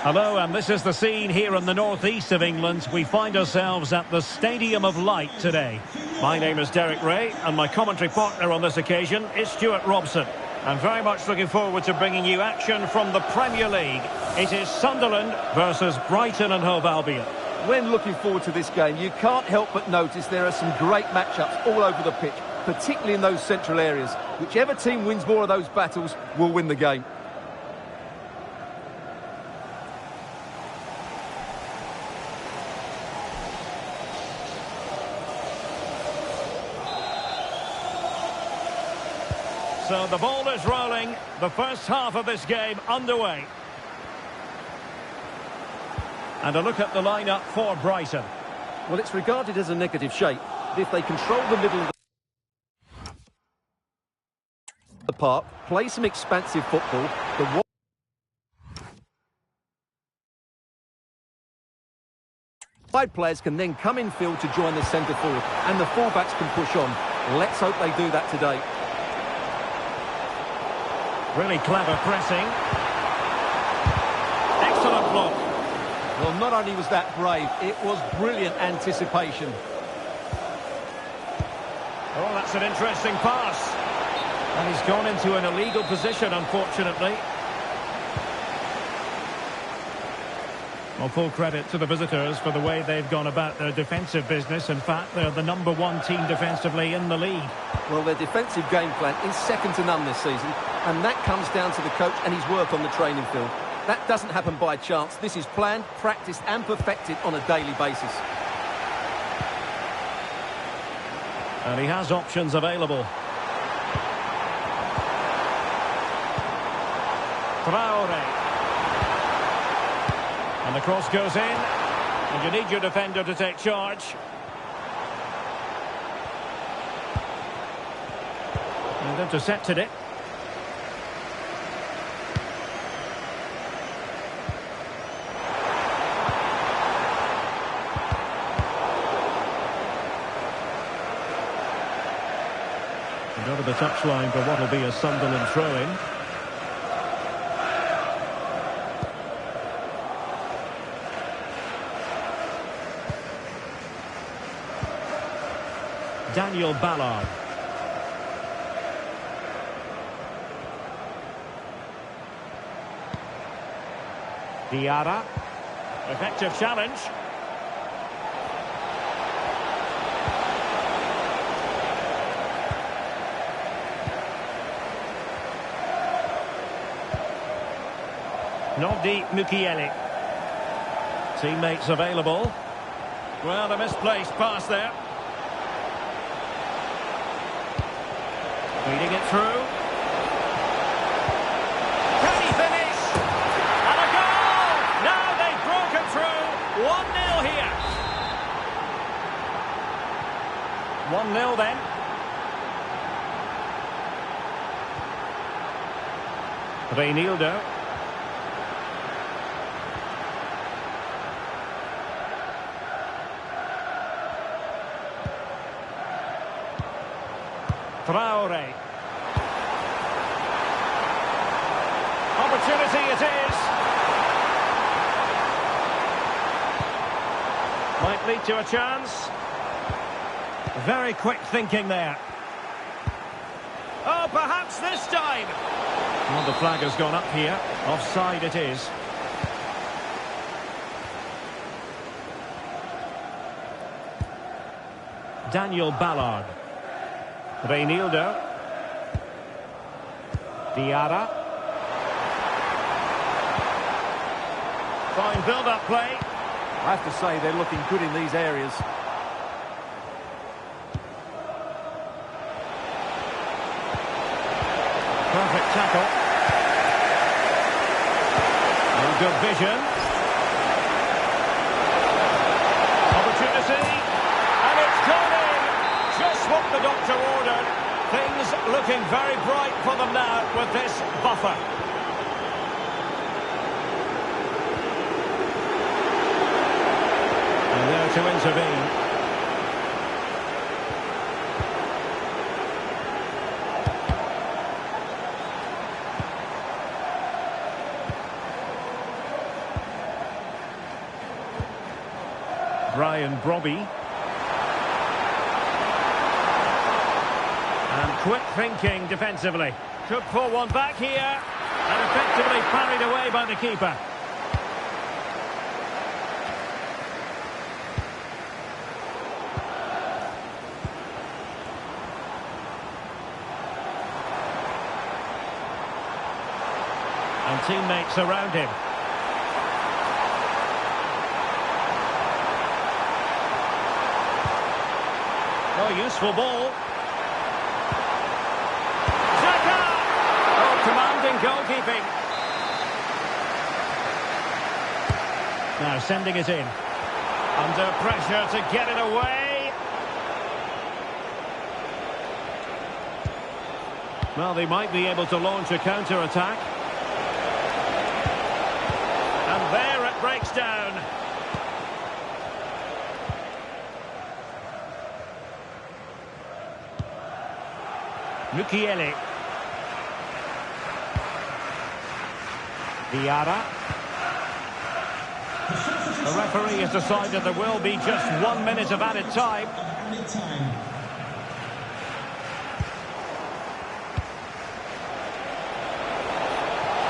Hello, and this is the scene here in the northeast of England. We find ourselves at the Stadium of Light today. My name is Derek Ray, and my commentary partner on this occasion is Stuart Robson. I'm very much looking forward to bringing you action from the Premier League. It is Sunderland versus Brighton and Hove Albion. When looking forward to this game, you can't help but notice there are some great matchups all over the pitch, particularly in those central areas. Whichever team wins more of those battles will win the game. So the ball is rolling. The first half of this game underway. And a look at the lineup for Brighton. Well, it's regarded as a negative shape. But if they control the middle of the park, play some expansive football, the wide players can then come in field to join the centre forward, and the fullbacks can push on. Let's hope they do that today. Really clever pressing. Excellent block. Well, not only was that brave, it was brilliant anticipation. Oh, that's an interesting pass. And he's gone into an illegal position, unfortunately. Well, full credit to the visitors for the way they've gone about their defensive business. In fact, they're the #1 team defensively in the league. Well, their defensive game plan is second to none this season, and that comes down to the coach and his work on the training field. That doesn't happen by chance. This is planned, practiced and perfected on a daily basis. And he has options available. Traore. And the cross goes in. And you need your defender to take charge. And intercepted it. And over the touchline for what will be a Sunderland throw-in. Daniel Ballard. Diarra. Effective challenge. Nodi Mukiele. Teammates available. Well, a misplaced pass there. Feeding it through. Can he finish? And a goal! Now they've broken through. 1-0 here. 1-0 then. Reinildo. Traore. Opportunity it is. Might lead to a chance. Very quick thinking there. Oh, perhaps this time. Well, the flag has gone up here. Offside it is. Daniel Ballard. Reinildo. Diarra. Fine build-up play. I have to say they're looking good in these areas. Perfect tackle. And good vision. Opportunity. And it's gone in. Just what the doctor ordered. Things looking very bright for them now with this buffer. And there to intervene. Brian Brobby. And quick thinking defensively. Could pull one back here. And effectively parried away by the keeper. And teammates around him. Oh, useful ball. Xhaka! Oh, commanding goalkeeping. Now sending it in. Under pressure to get it away. Well, they might be able to launch a counter-attack. And there it breaks down. Mukiele. Diarra. The referee has decided there will be just 1 minute of added time. And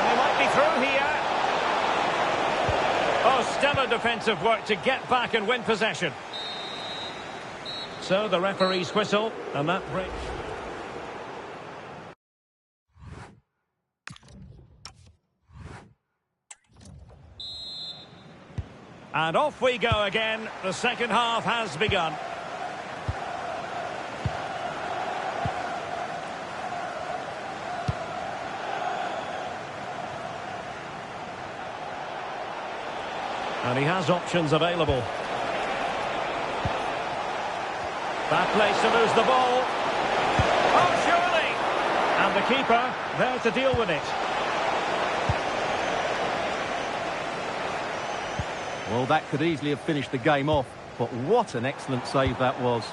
they might be through here. Oh, stellar defensive work to get back and win possession. So the referee's whistle, and that breaks. And off we go again. The second half has begun. And he has options available. Bad place to lose the ball. Oh, surely! And the keeper there to deal with it. Well, that could easily have finished the game off, but what an excellent save that was.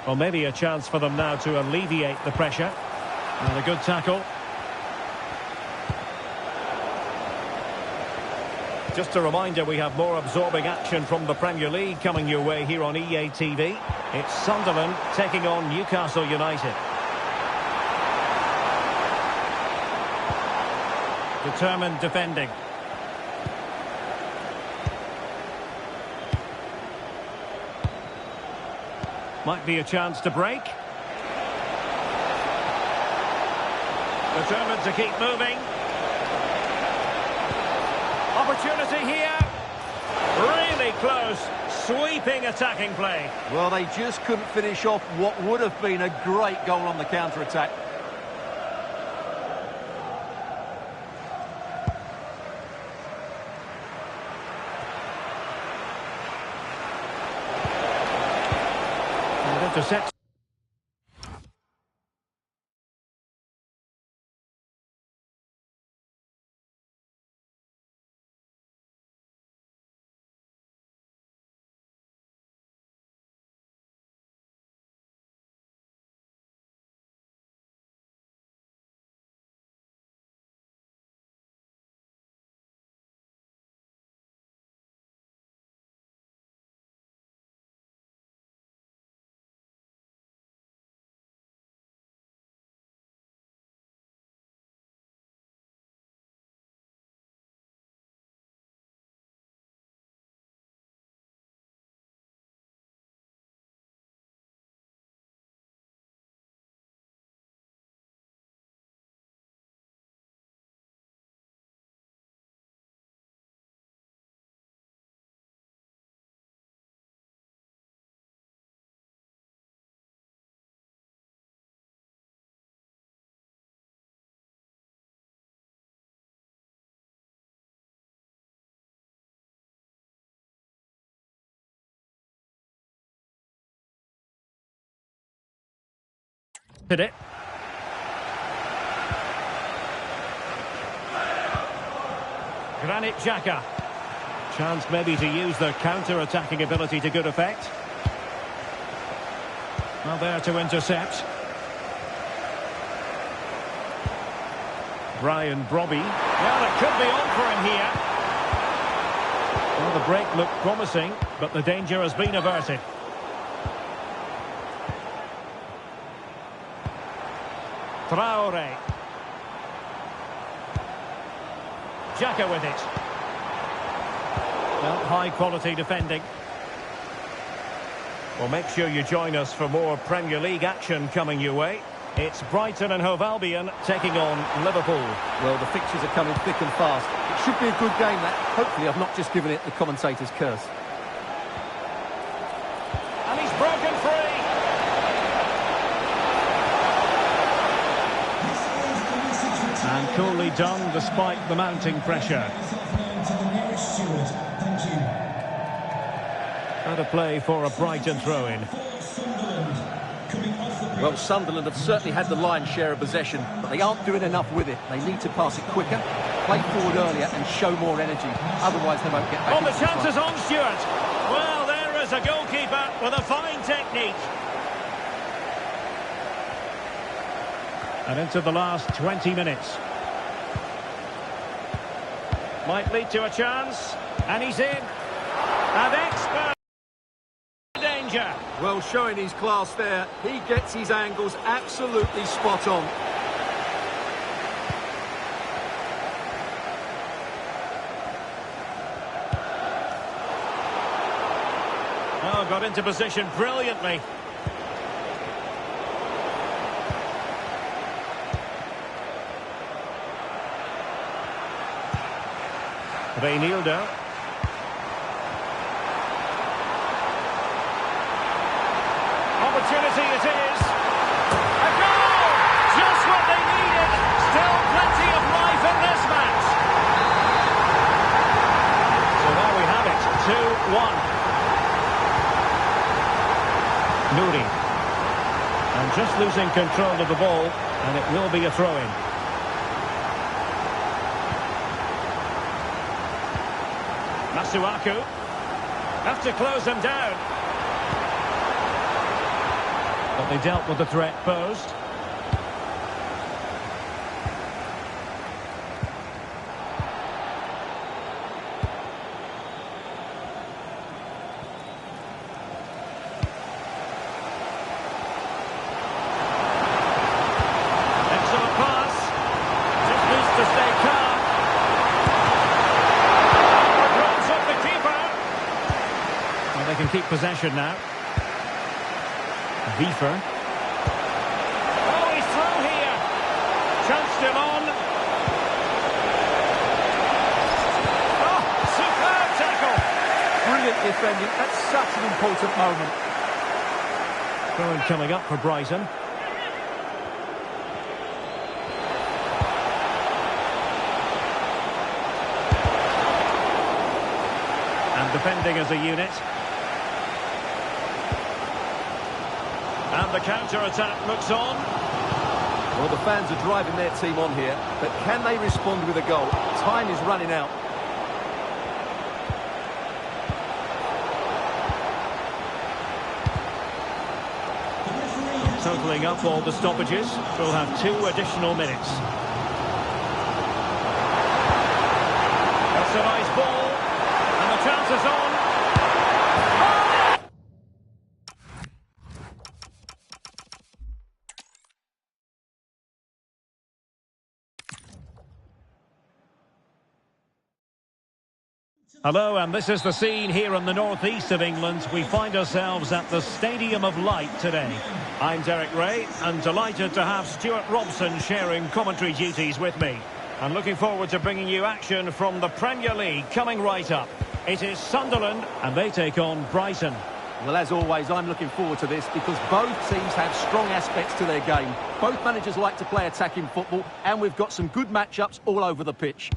Well, maybe a chance for them now to alleviate the pressure. And a good tackle. Just a reminder, we have more absorbing action from the Premier League coming your way here on EA TV. It's Sunderland taking on Newcastle United. Determined defending. Might be a chance to break. Determined to keep moving. Opportunity here. Really close. Sweeping attacking play. Well, they just couldn't finish off what would have been a great goal on the counter-attack. Intercept. Hit it. Granit Xhaka. Chance maybe to use their counter-attacking ability to good effect. Well, there to intercept. Brian Brobby. Well, it could be on for him here. Well, the break looked promising, but the danger has been averted. Traore. Xhaka with it. Well, high-quality defending. Well, make sure you join us for more Premier League action coming your way. It's Brighton and Hove Albion taking on Liverpool. Well, the fixtures are coming thick and fast. It should be a good game, that. Hopefully I've not just given it the commentator's curse. And he's broken free. And coolly done despite the mounting pressure. And a play for a Brighton throw-in. Well, Sunderland have certainly had the lion's share of possession, but they aren't doing enough with it. They need to pass it quicker, play forward earlier and show more energy. Otherwise, they won't get back. Oh, the chance is on, Stuart. Well, there is a goalkeeper with a fine technique. And into the last 20 minutes. Might lead to a chance. And he's in. And expert danger. Well, showing his class there. He gets his angles absolutely spot on. Oh, got into position brilliantly. Reinildo. Opportunity it is. A goal! Just what they needed. Still plenty of life in this match. So there we have it. 2-1. Nouri. And just losing control of the ball, and it will be a throw-in. Masuaku. Have to close them down. But they dealt with the threat posed. Excellent pass. Just needs to stay calm. Runs up the keeper. Well, they can keep possession now. Wiefer. Oh, he's through here. Chance still on. Oh, superb tackle. Brilliant defending. That's such an important moment. Throw-in coming up for Brighton. And defending as a unit. And the counter-attack looks on. Well, the fans are driving their team on here, but can they respond with a goal? Time is running out. Totalling up all the stoppages, we'll have 2 additional minutes. That's a nice ball, and the chance is on. Hello, and this is the scene here in the northeast of England. We find ourselves at the Stadium of Light today. I'm Derek Ray, and delighted to have Stuart Robson sharing commentary duties with me. And looking forward to bringing you action from the Premier League coming right up. It is Sunderland, and they take on Brighton. Well, as always, I'm looking forward to this because both teams have strong aspects to their game. Both managers like to play attacking football, and we've got some good matchups all over the pitch.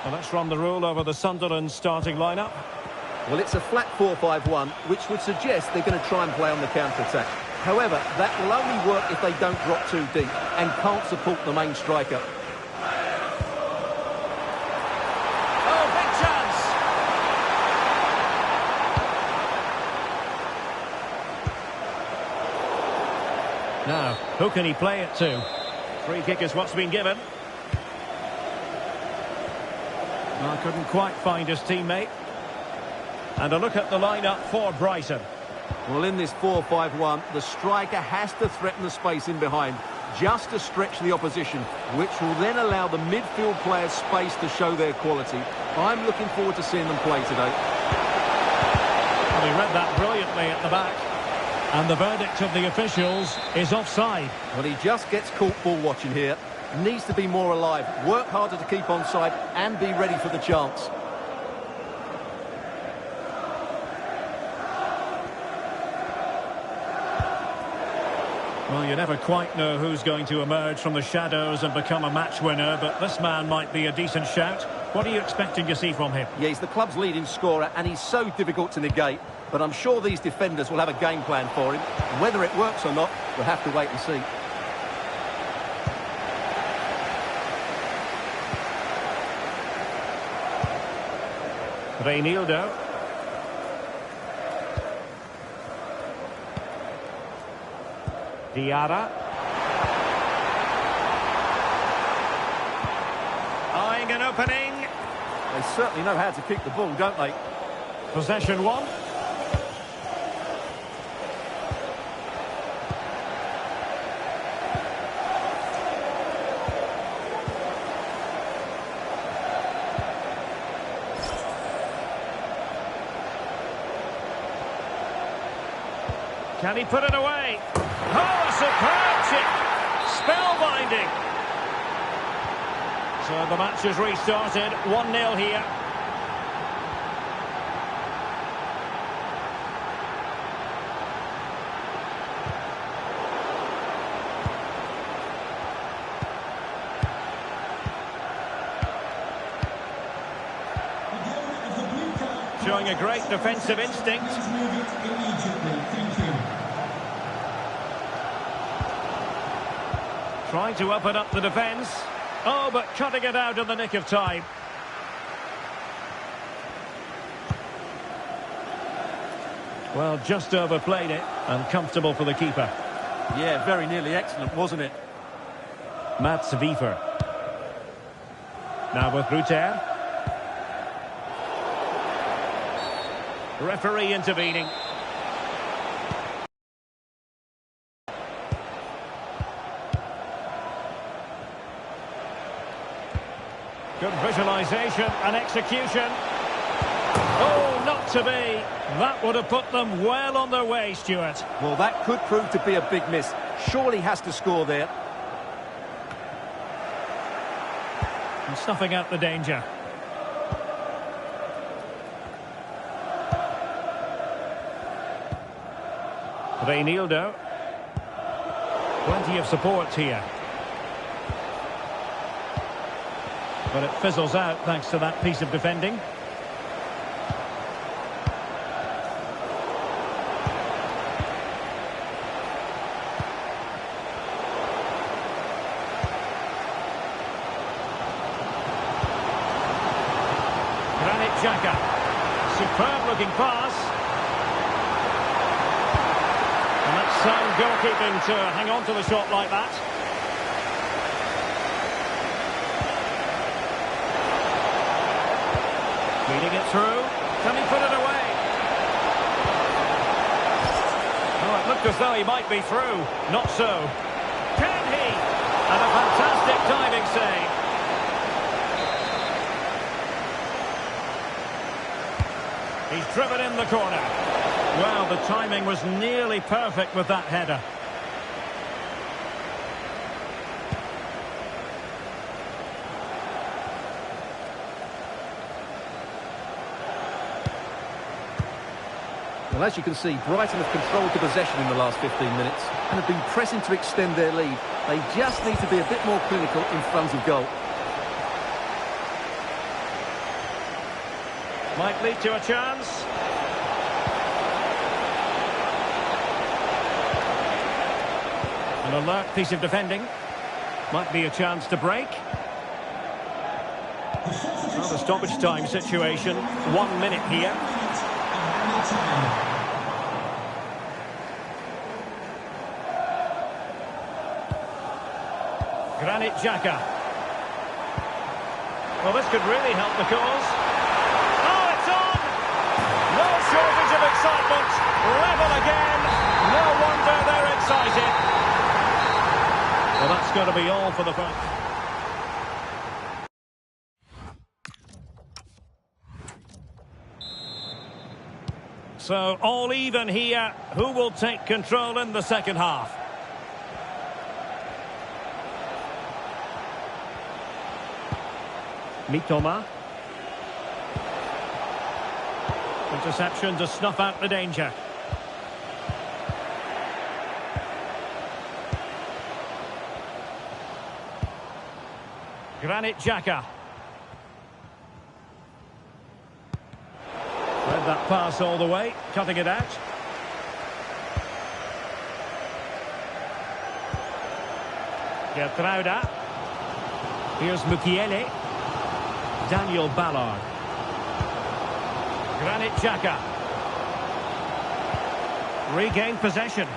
Well, let's run the rule over the Sunderland starting lineup. Well, it's a flat 4-5-1, which would suggest they're going to try and play on the counter-attack. However, that will only work if they don't drop too deep and can't support the main striker. Oh, big chance! Now, who can he play it to? Free kick is what's been given. I couldn't quite find his teammate. And a look at the lineup for Brighton. Well, in this 4-5-1, the striker has to threaten the space in behind, just to stretch the opposition, which will then allow the midfield players space to show their quality. I'm looking forward to seeing them play today. Well, he read that brilliantly at the back. And the verdict of the officials is offside. Well, he just gets caught ball watching here. Needs to be more alive, work harder to keep onside and be ready for the chance. Well, you never quite know who's going to emerge from the shadows and become a match winner, but this man might be a decent shout. What are you expecting to see from him? Yeah, he's the club's leading scorer and he's so difficult to negate. But I'm sure these defenders will have a game plan for him. Whether it works or not, we'll have to wait and see. Reinildo. Diarra. Eyeing an opening. They certainly know how to kick the ball, don't they? Possession one. Can he put it away? Oh, a superb chip! Spellbinding! So the match has restarted, 1-0 here. Showing a great defensive instinct. Trying to open up the defence. Oh, but cutting it out in the nick of time. Well, just overplayed it and comfortable for the keeper. Yeah, very nearly excellent, wasn't it? Mats Wiever. Now with Ruter. Referee intervening. Good visualisation and execution. Oh, not to be. That would have put them well on their way, Stuart. Well, that could prove to be a big miss. Surely has to score there. And snuffing out the danger. Reinildo. Plenty of support here. But it fizzles out thanks to that piece of defending. Granit Xhaka. Superb looking pass. And that's sound goalkeeping to hang on to the shot like that. Feeding it through. Can he put it away? Oh, it looked as though he might be through. Not so. Can he? And a fantastic diving save. He's driven in the corner. Well, the timing was nearly perfect with that header. Well, as you can see, Brighton have controlled the possession in the last 15 minutes and have been pressing to extend their lead. They just need to be a bit more clinical in front of goal. Might lead to a chance. An alert piece of defending. Might be a chance to break. Well, the stoppage time situation. 1 minute here. Granit Xhaka. Well, this could really help the cause. Oh, it's on! No shortage of excitement. Level again. No wonder they're excited. Well, that's going to be all for the fight. So, all even here. Who will take control in the second half? Mitoma. Interception to snuff out the danger. Granit Xhaka. Read that pass all the way, cutting it out. Gertruida. Here's Mukiele. Daniel Ballard. Granit Xhaka. Regain possession.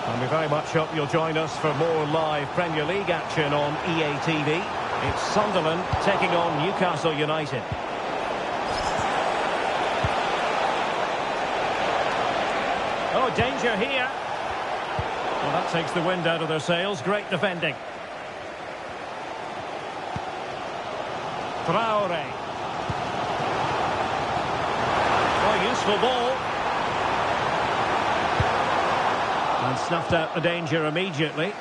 And we very much hope you'll join us for more live Premier League action on EA TV. It's Sunderland taking on Newcastle United. Oh, danger here. Well, that takes the wind out of their sails. Great defending. Traore. Oh, useful ball. And snuffed out the danger immediately.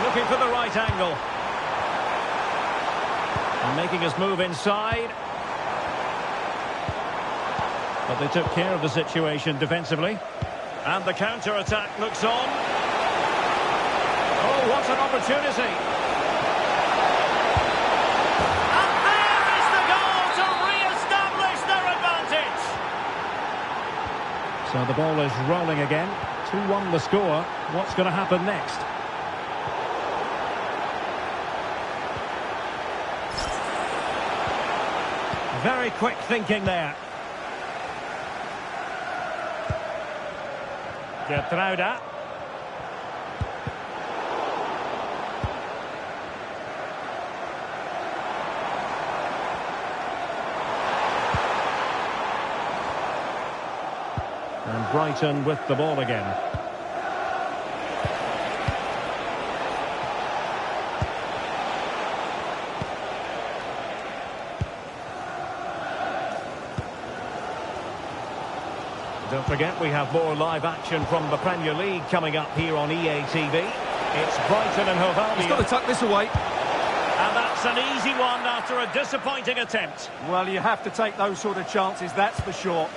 Looking for the right angle. And making his move inside. But they took care of the situation defensively. And the counter-attack looks on. Oh, what an opportunity. And there is the goal to re-establish their advantage. So the ball is rolling again. 2-1 the score. What's going to happen next? Very quick thinking there. Gertruida. And Brighton with the ball again. Don't forget, we have more live action from the Premier League coming up here on EA TV. It's Brighton and Hove Albion. He's got to tuck this away. And that's an easy one after a disappointing attempt. Well, you have to take those sort of chances, that's for sure.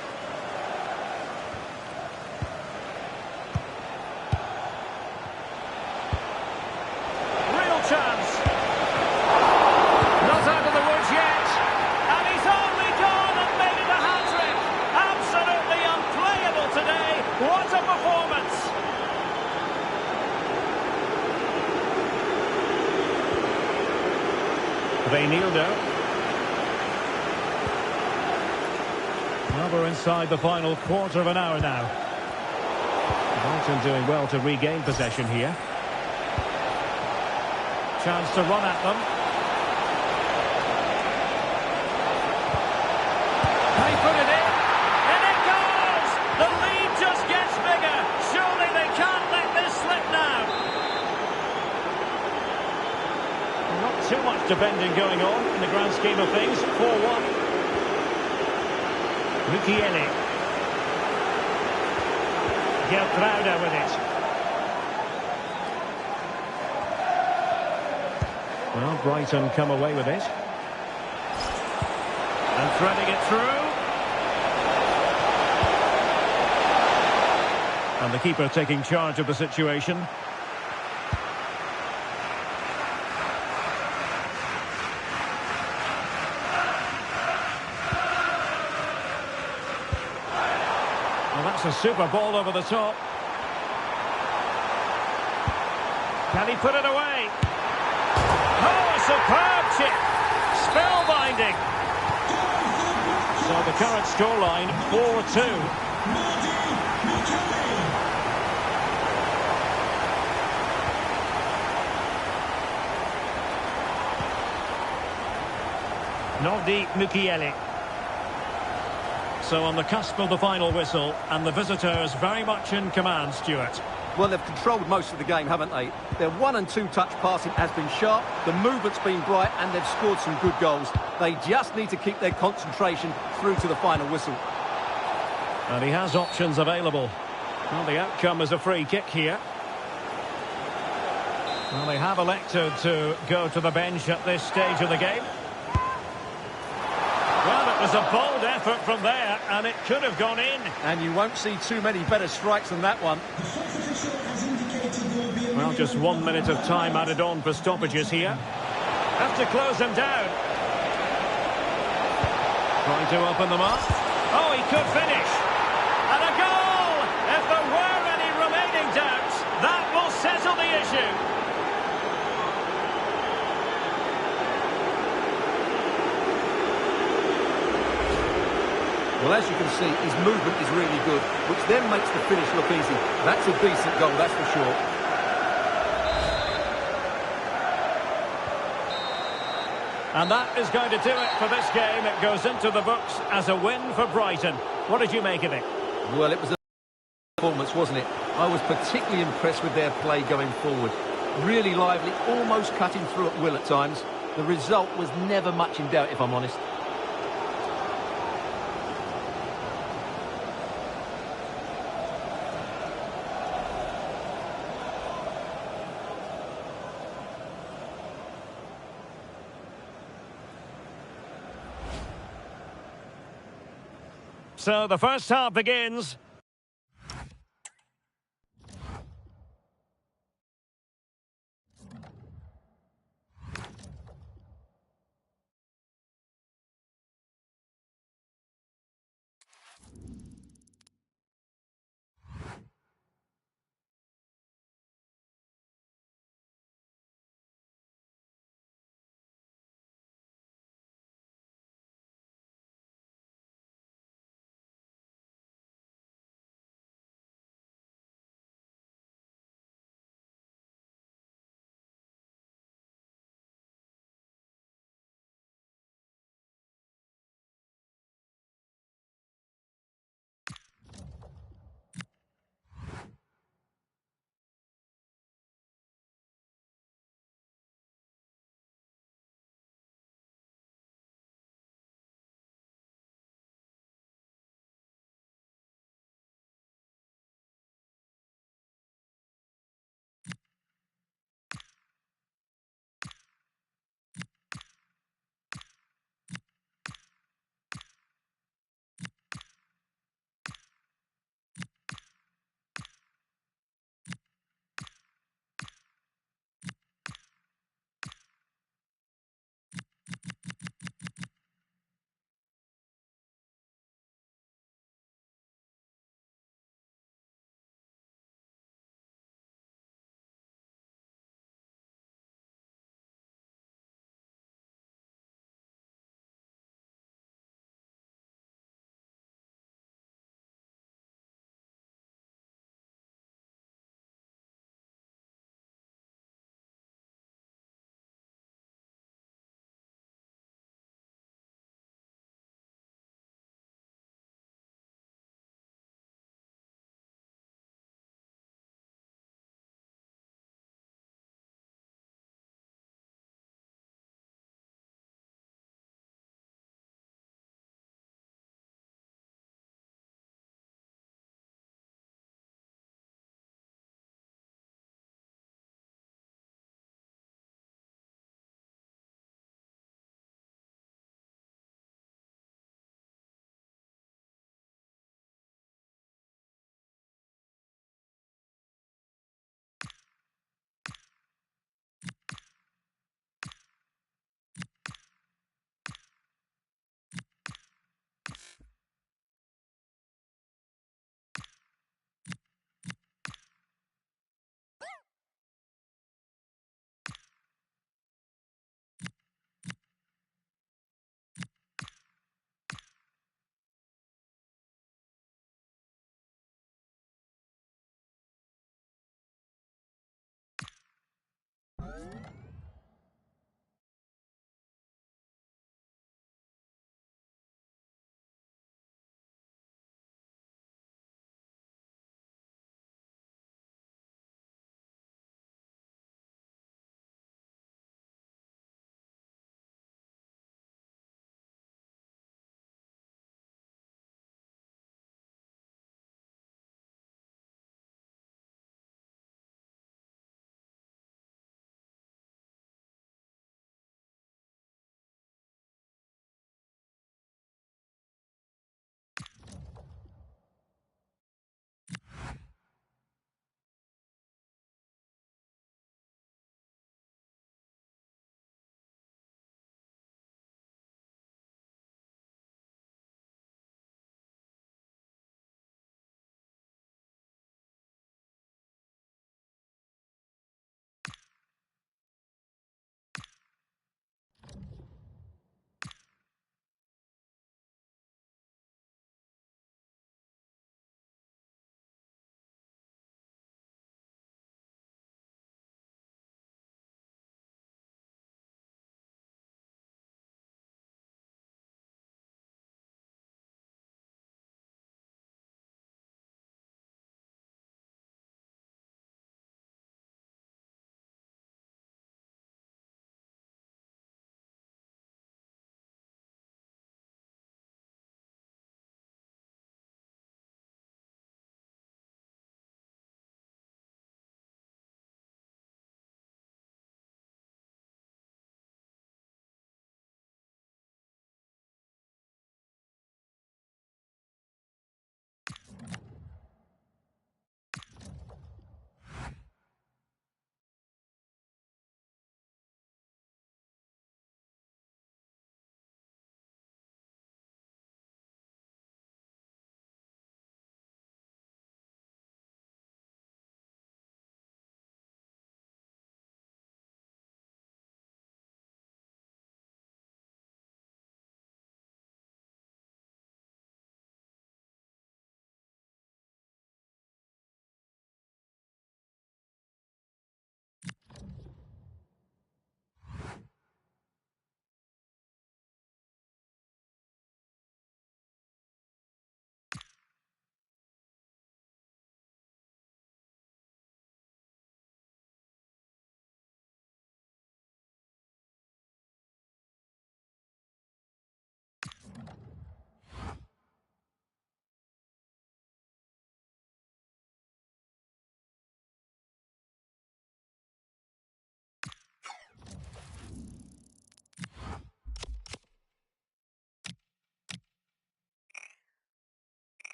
Real chance. Not out of the woods yet. And he's only gone and made it a hat-trick. Absolutely unplayable today. What a performance. Reinildo. Well, we're inside the final quarter of an hour now. Brighton doing well to regain possession here. Chance to run at them. They put it in. And it goes! The lead just gets bigger. Surely they can't let this slip now. Not too much defending going on in the grand scheme of things. 4-1. Mukiele. Gertruida with it. Well, Brighton come away with it. And threading it through. And the keeper taking charge of the situation. Well, that's a super ball over the top. Can he put it away? Oh, a superb chip! Spellbinding! So the current scoreline, 4-2. Nordi Mukiele. So on the cusp of the final whistle, and the visitors very much in command, Stuart. Well, they've controlled most of the game, haven't they? Their 1- and 2-touch passing has been sharp, the movement's been bright, and they've scored some good goals. They just need to keep their concentration through to the final whistle. And he has options available. Well, the outcome is a free kick here. Well, they have elected to go to the bench at this stage of the game. Well, it was a bold effort from there, and it could have gone in. And you won't see too many better strikes than that one. Well, just 1 minute of time added on for stoppages here. Have to close them down. Trying to open them up. Oh, he could finish. And a goal! If there were any remaining doubts, that will settle the issue. Well, as you can see, his movement is really good, which then makes the finish look easy. That's a decent goal, that's for sure. And that is going to do it for this game. It goes into the books as a win for Brighton. What did you make of it? Well, it was a performance, wasn't it? I was particularly impressed with their play going forward. Really lively, almost cutting through at will at times. The result was never much in doubt, if I'm honest. So the first half begins.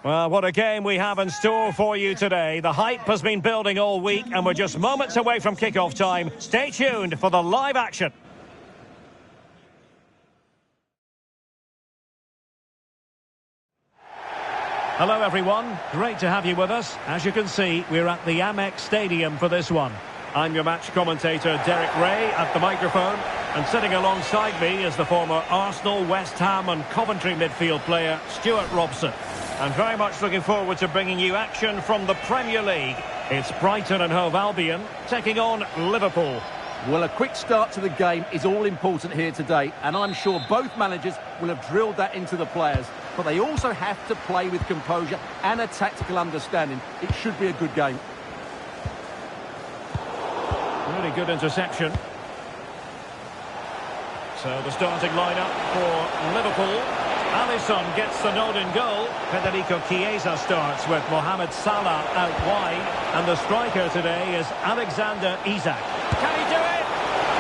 Well, what a game we have in store for you today. The hype has been building all week and we're just moments away from kickoff time. Stay tuned for the live action. Hello everyone, great to have you with us. As you can see, we're at the Amex Stadium for this one. I'm your match commentator Derek Ray at the microphone, and sitting alongside me is the former Arsenal, West Ham and Coventry midfield player Stuart Robson. And very much looking forward to bringing you action from the Premier League. It's Brighton and Hove Albion taking on Liverpool. Well, a quick start to the game is all important here today, and I'm sure both managers will have drilled that into the players. But they also have to play with composure and a tactical understanding. It should be a good game. Really good interception. So the starting lineup for Liverpool. Alisson gets the nod in goal. Federico Chiesa starts with Mohamed Salah out wide. And the striker today is Alexander Isak. Can he do it?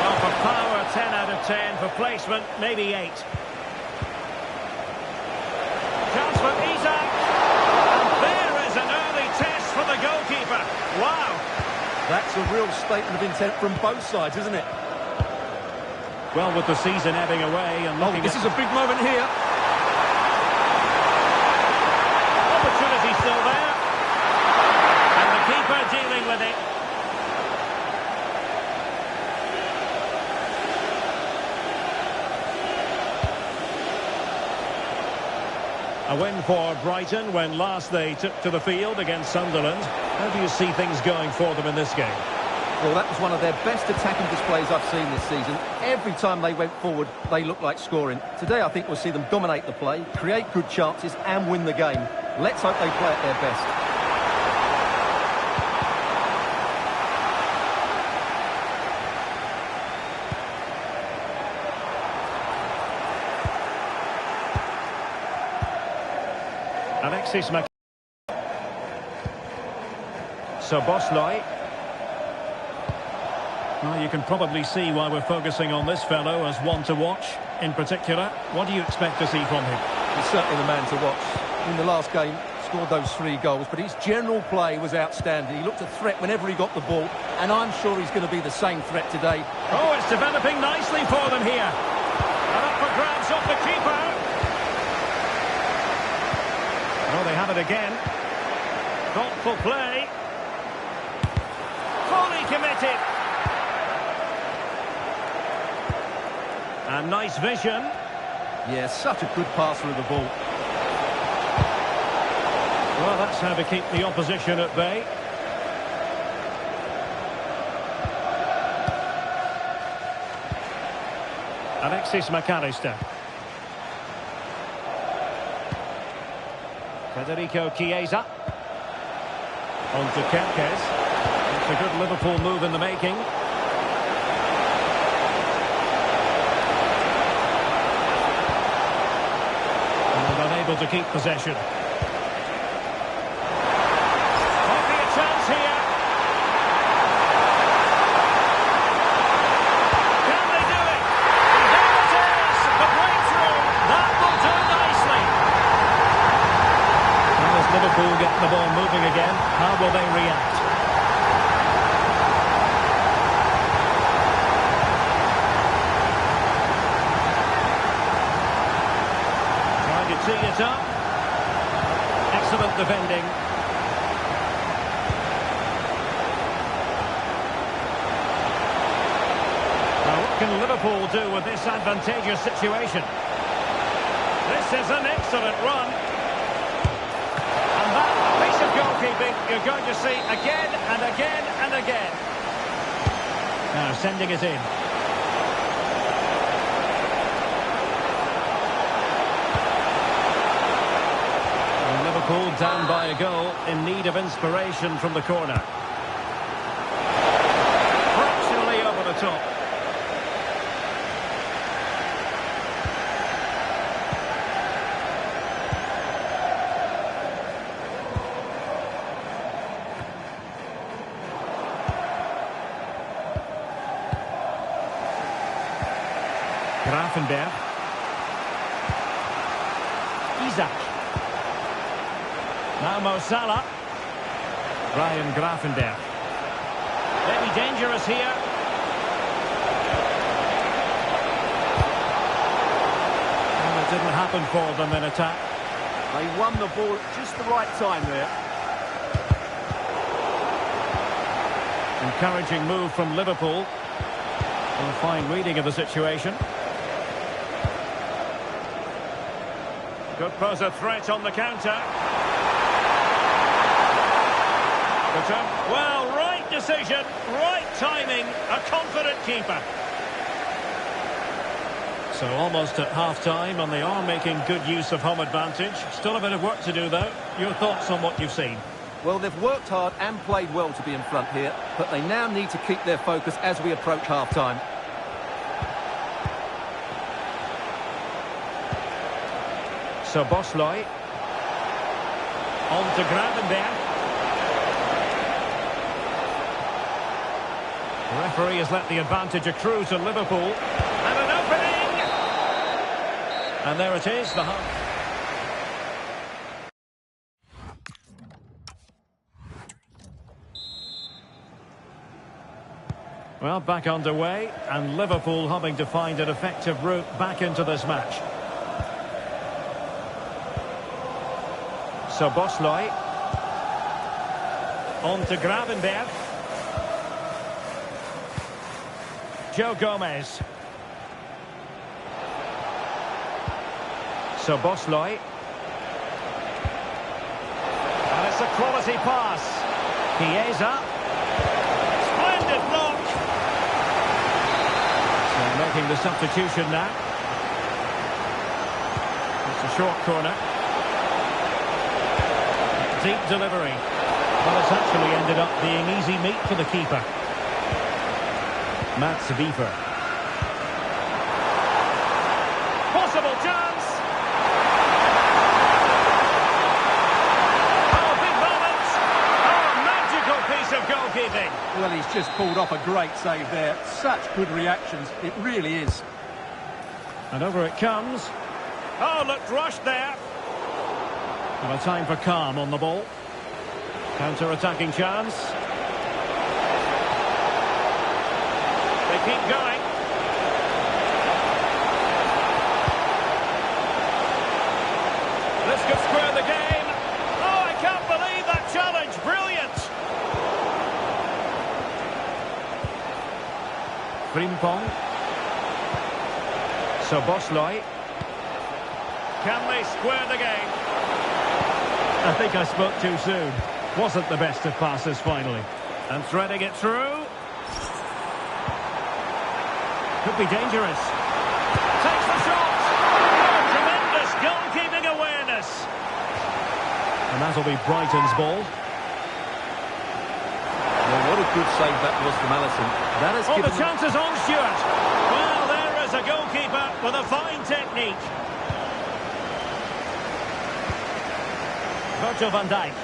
Well, for power, 10 out of 10. For placement, maybe 8. Chance for Isak. And there is an early test for the goalkeeper. Wow. That's a real statement of intent from both sides, isn't it? Well, with the season ebbing away and looking this is a big moment here. Opportunity still there. And the keeper dealing with it. A win for Brighton when last they took to the field against Sunderland. How do you see things going for them in this game? Well, that was one of their best attacking displays I've seen this season. Every time they went forward, they looked like scoring. Today, I think we'll see them dominate the play, create good chances and win the game. Let's hope they play at their best. Alexis Mac... So Bosley. Well, you can probably see why we're focusing on this fellow as one to watch. In particular, what do you expect to see from him? He's certainly the man to watch. In the last game, scored those 3 goals, but his general play was outstanding. He looked a threat whenever he got the ball, and I'm sure he's going to be the same threat today. Oh, it's developing nicely for them here. And up for grabs off the keeper. Oh, they have it again. Thoughtful play. Fully committed. And nice vision. Yeah, such a good passer of the ball. Well, that's how to keep the opposition at bay. Alexis McAllister. Federico Chiesa. On to Kempkes. It's a good Liverpool move in the making. Unable to keep possession. Might be a chance here. Can they do it? There it is! The breakthrough! That will do nicely. Now as Liverpool get the ball moving again, how will they react? Tee it up. Excellent defending. Now what can Liverpool do with this advantageous situation? This is an excellent run. And that piece of goalkeeping you're going to see again and again and again. Now sending it in. Liverpool down by a goal, in need of inspiration from the corner. Fractionally over the top. Grafenberg. Isak. Now Mo Salah. Ryan Gravenberch. Maybe dangerous here. And it didn't happen for them in attack. They won the ball at just the right time there. Encouraging move from Liverpool. And a fine reading of the situation. Could pose a threat on the counter. Well, right decision, right timing, a confident keeper. So almost at half-time, and they are making good use of home advantage. Still a bit of work to do, though. Your thoughts on what you've seen? Well, they've worked hard and played well to be in front here, but they now need to keep their focus as we approach half-time. So Bosley. On to Gravenberch. The referee has let the advantage accrue to Liverpool. And an opening! And there it is, the half. Well, back underway, and Liverpool hoping to find an effective route back into this match. So Bosley. On to Gravenberch. Joe Gomez. So Bosley. And it's a quality pass. Chiesa. Splendid block. So making the substitution now. It's a short corner. Deep delivery. Well, it's actually ended up being easy meat for the keeper. Mats Wiever. Possible chance. Oh, big moment. Oh, a magical piece of goalkeeping. Well, he's just pulled off a great save there. Such good reactions. It really is. And over it comes. Oh, looked rushed there. And a time for calm on the ball. Counter-attacking chance. They keep going. This could square the game. Oh, I can't believe that challenge. Brilliant. Frimpong. So Bosley. Can they square the game? I think I spoke too soon. Wasn't the best of passes finally. And threading it through. Could be dangerous. Takes the shot. Oh, tremendous goalkeeping awareness. And that'll be Brighton's ball. Well, what a good save that was from Alisson. That has given the chances on Stewart. Well, there is a goalkeeper with a fine technique. Virgil van Dijk.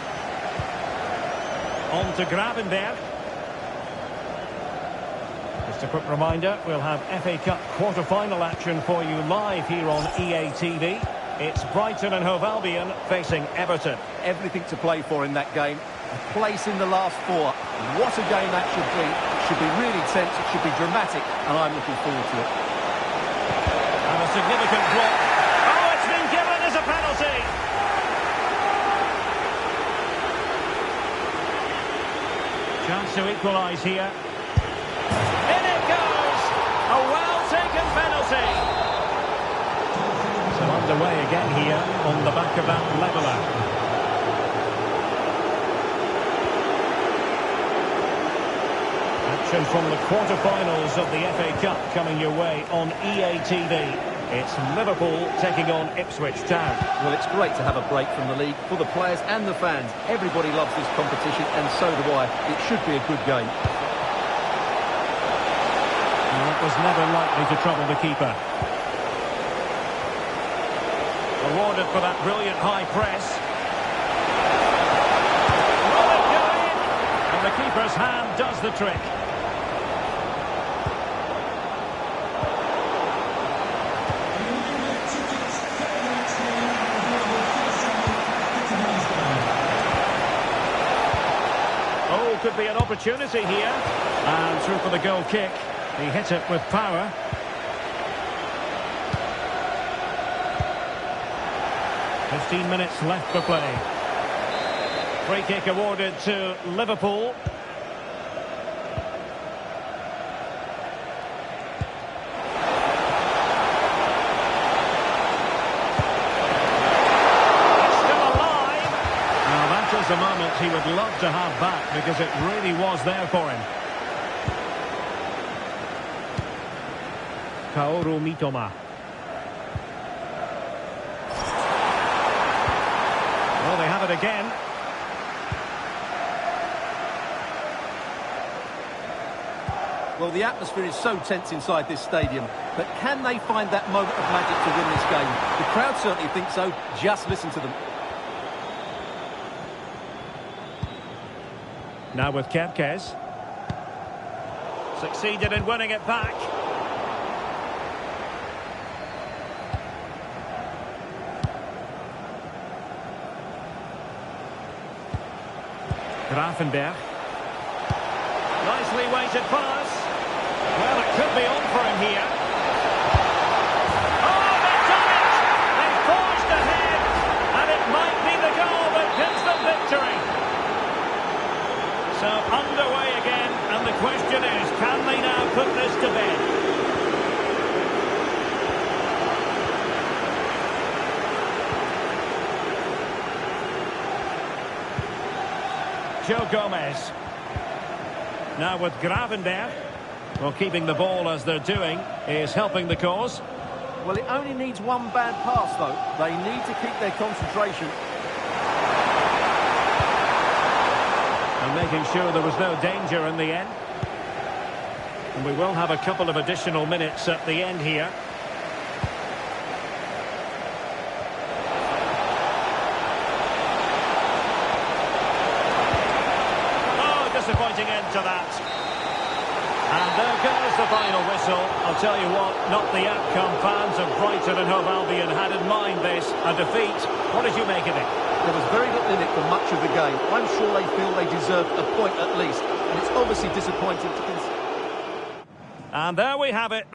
On to Gravenberch. Just a quick reminder, we'll have FA Cup quarter-final action for you live here on EA TV. It's Brighton and Hove Albion facing Everton. Everything to play for in that game. A place in the last four. What a game that should be. It should be really tense, it should be dramatic, and I'm looking forward to it. And a significant block. Oh, it's been given as a penalty. Chance to equalise here. In it goes! A well-taken penalty. So underway again here on the back of that leveller. Action from the quarter-finals of the FA Cup coming your way on EA TV. It's Liverpool taking on Ipswich Town. Well, it's great to have a break from the league for the players and the fans. Everybody loves this competition, and so do I. It should be a good game. And that was never likely to trouble the keeper. Awarded for that brilliant high press. Will it go in? And the keeper's hand does the trick. be an opportunity here. And through for the goal kick. He hit it with power. "15 minutes left for play." Free kick awarded to Liverpool. A moment he would love to have back because it really was there for him. Kaoru Mitoma. Well, they have it again. Well, the atmosphere is so tense inside this stadium, but can they find that moment of magic to win this game? The crowd certainly think so. Just listen to them. Now with Kepkes. Succeeded in winning it back. Grafenberg. Nicely weighted pass. Well, it could be on for him here. Oh, they've done it! They've forged ahead, and it might be the goal that gives them victory. So underway again, and the question is, can they now put this to bed? Joe Gomez. Now with Gravenberg. Well, keeping the ball as they're doing is helping the cause. Well, it only needs one bad pass, though. They need to keep their concentration. And making sure there was no danger in the end. And we will have a couple of additional minutes at the end here. Oh, disappointing end to that. And there goes the final whistle. I'll tell you what, not the outcome fans of Brighton and Hove Albion had in mind this, a defeat. What did you make of it? There was very little in it for much of the game. I'm sure they feel they deserve a point at least. And it's obviously disappointing to consider. And there we have it.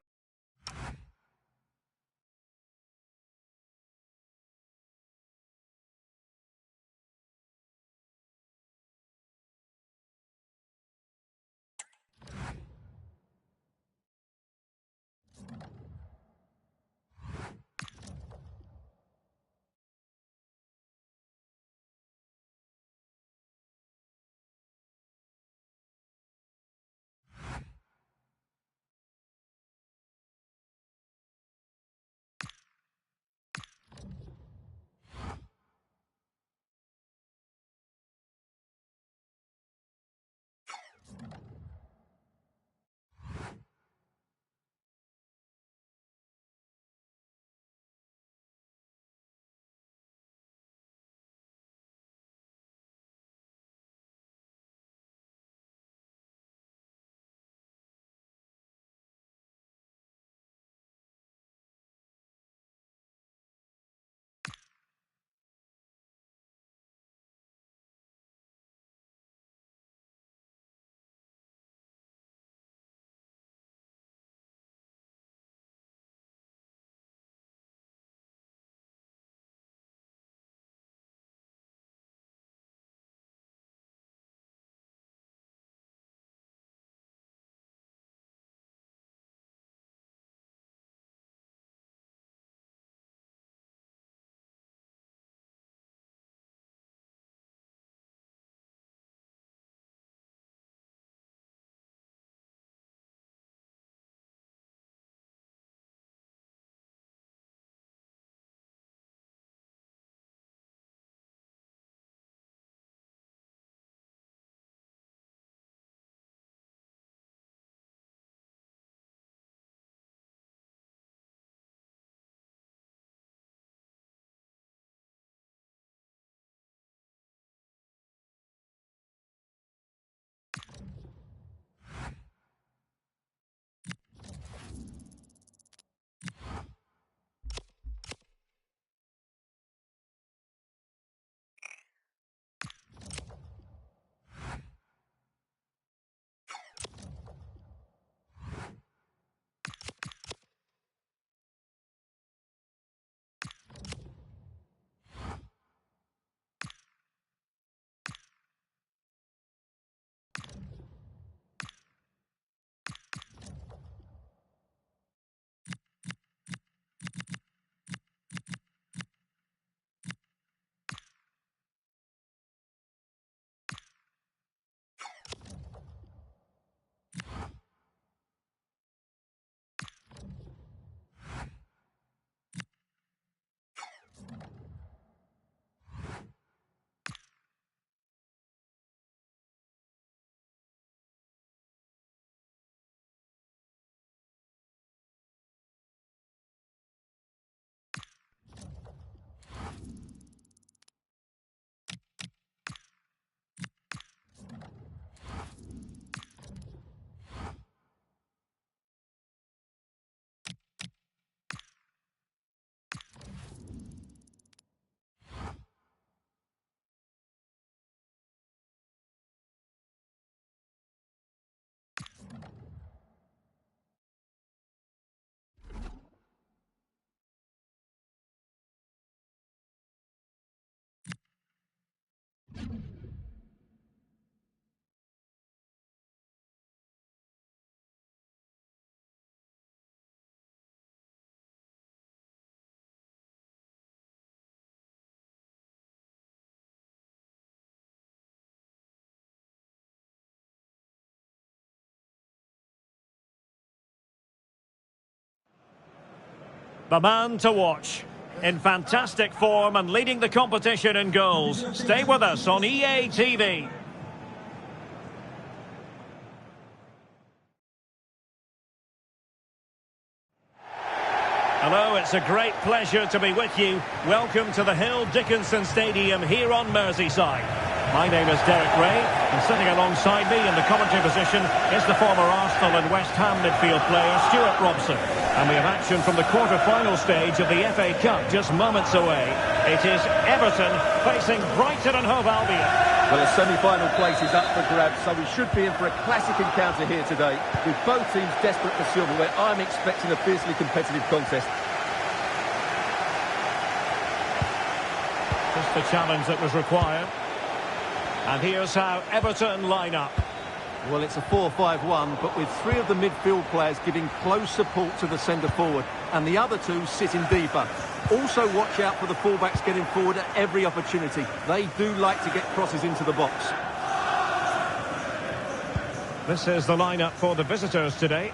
The man to watch. In fantastic form and leading the competition in goals. Stay with us on EA TV. Hello, it's a great pleasure to be with you. Welcome to the Hill Dickinson Stadium here on Merseyside. My name is Derek Ray, and sitting alongside me in the commentary position is the former Arsenal and West Ham midfield player Stuart Robson. And we have action from the quarter-final stage of the FA Cup just moments away. It is Everton facing Brighton and Hove Albion. Well, a semi-final place is up for grabs, so we should be in for a classic encounter here today. With both teams desperate for silverware, I'm expecting a fiercely competitive contest. Just the challenge that was required. And here's how Everton line up. Well, it's a 4-5-1, but with three of the midfield players giving close support to the centre-forward, and the other two sitting deeper. Also watch out for the fullbacks getting forward at every opportunity. They do like to get crosses into the box. This is the lineup for the visitors today.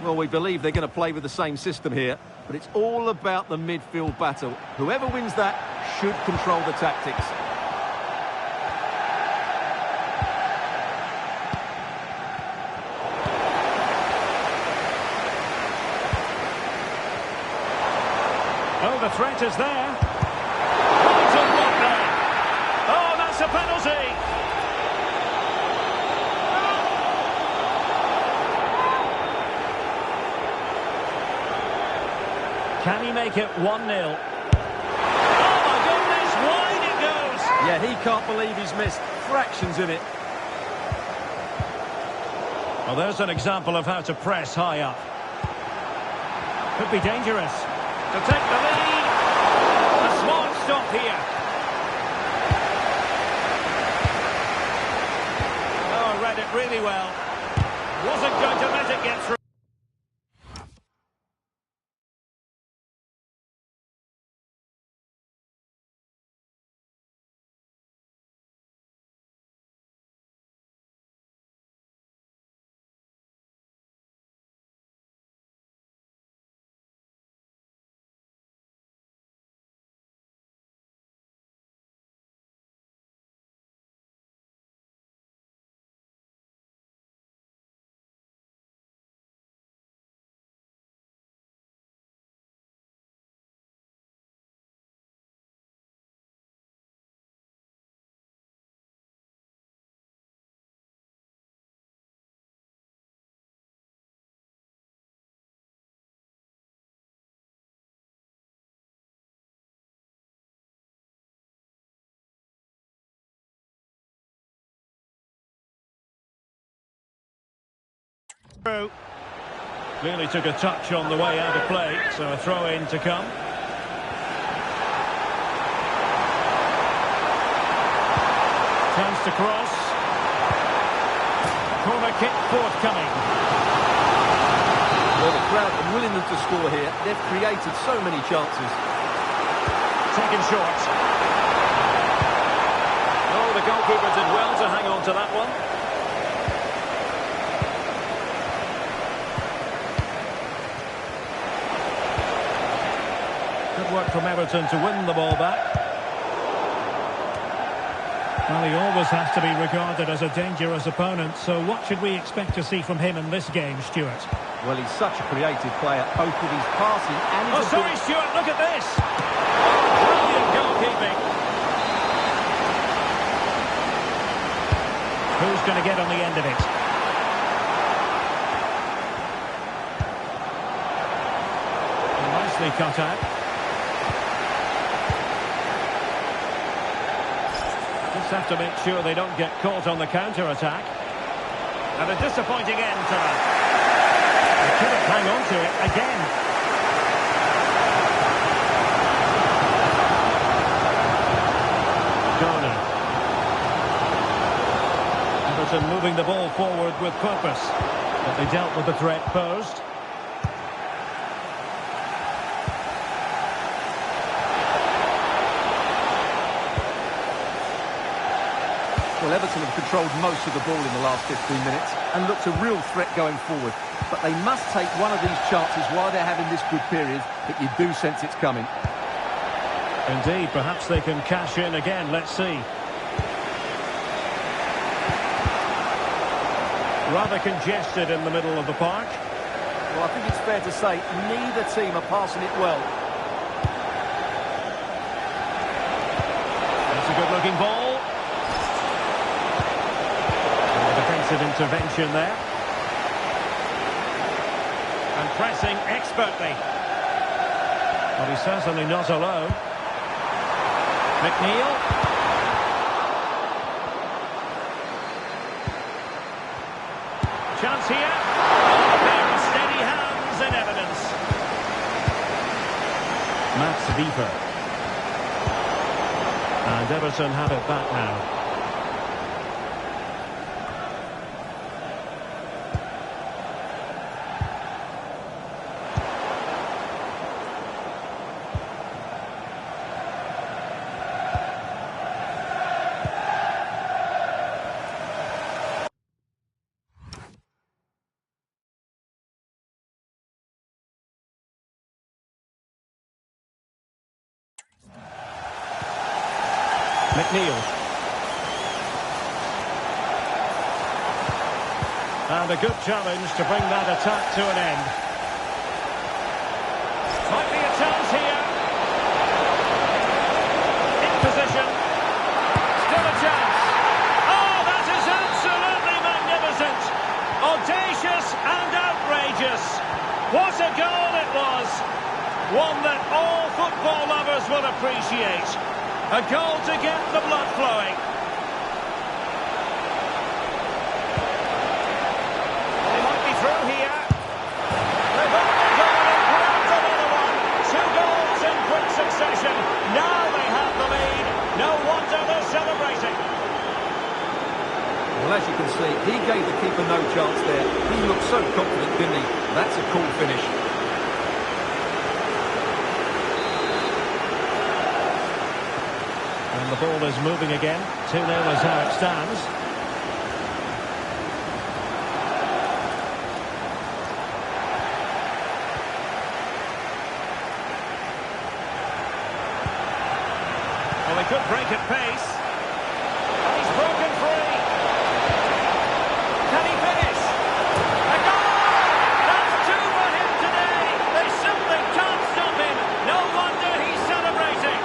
Well, we believe they're going to play with the same system here, but it's all about the midfield battle. Whoever wins that should control the tactics. Oh, the threat is there. What a block there. Oh, that's a penalty. Can he make it 1-0? Oh, my goodness, wide it goes. Yeah, he can't believe he's missed. Fractions in it. Well, there's an example of how to press high up. Could be dangerous. To take the lead. A smart stop here. Oh, read it really well. Wasn't going to let it get through. Clearly took a touch on the way out of play, so a throw-in to come. Chance to cross. Corner kick forthcoming. Well, the crowd are willing them to score here. They've created so many chances. Taken short. Oh, the goalkeeper did well to hang on to that one. Good work from Everton to win the ball back. Well, he always has to be regarded as a dangerous opponent, so what should we expect to see from him in this game, Stuart? Well, he's such a creative player, both with his passing and his... Oh, sorry, Stuart, look at this! Brilliant goalkeeping. Who's going to get on the end of it? Nicely cut out. Just have to make sure they don't get caught on the counter-attack. And a disappointing end to that. They couldn't hang on to it again. Corner. Everton moving the ball forward with purpose. But they dealt with the threat posed. Well, Everton have controlled most of the ball in the last 15 minutes and looked a real threat going forward. But they must take one of these chances while they're having this good period that you do sense it's coming. Indeed, perhaps they can cash in again. Let's see. Rather congested in the middle of the park. Well, I think it's fair to say neither team are passing it well. That's a good-looking ball. And a defensive intervention there. And pressing expertly. But he's certainly not alone. McNeil. Chance here. Oh, a pair of steady hands in evidence. Mats Wieper. And Everton have it back now. McNeil. And a good challenge to bring that attack to an end. Might be a chance here. In position. Still a chance. Oh, that is absolutely magnificent. Audacious and outrageous. What a goal it was. One that all football lovers will appreciate. A goal to get the blood flowing. They might be through here. They've only gone and grabbed another one. 2 goals in quick succession. Now they have the lead. No wonder they're celebrating. Well, as you can see, he gave the keeper no chance there. He looked so confident, didn't he? That's a cool finish. And the ball is moving again. 2-0 is how it stands. Well, they could break at pace. He's broken free. Can he finish? A goal! That's 2 for him today. They simply can't stop him. No wonder he's celebrating.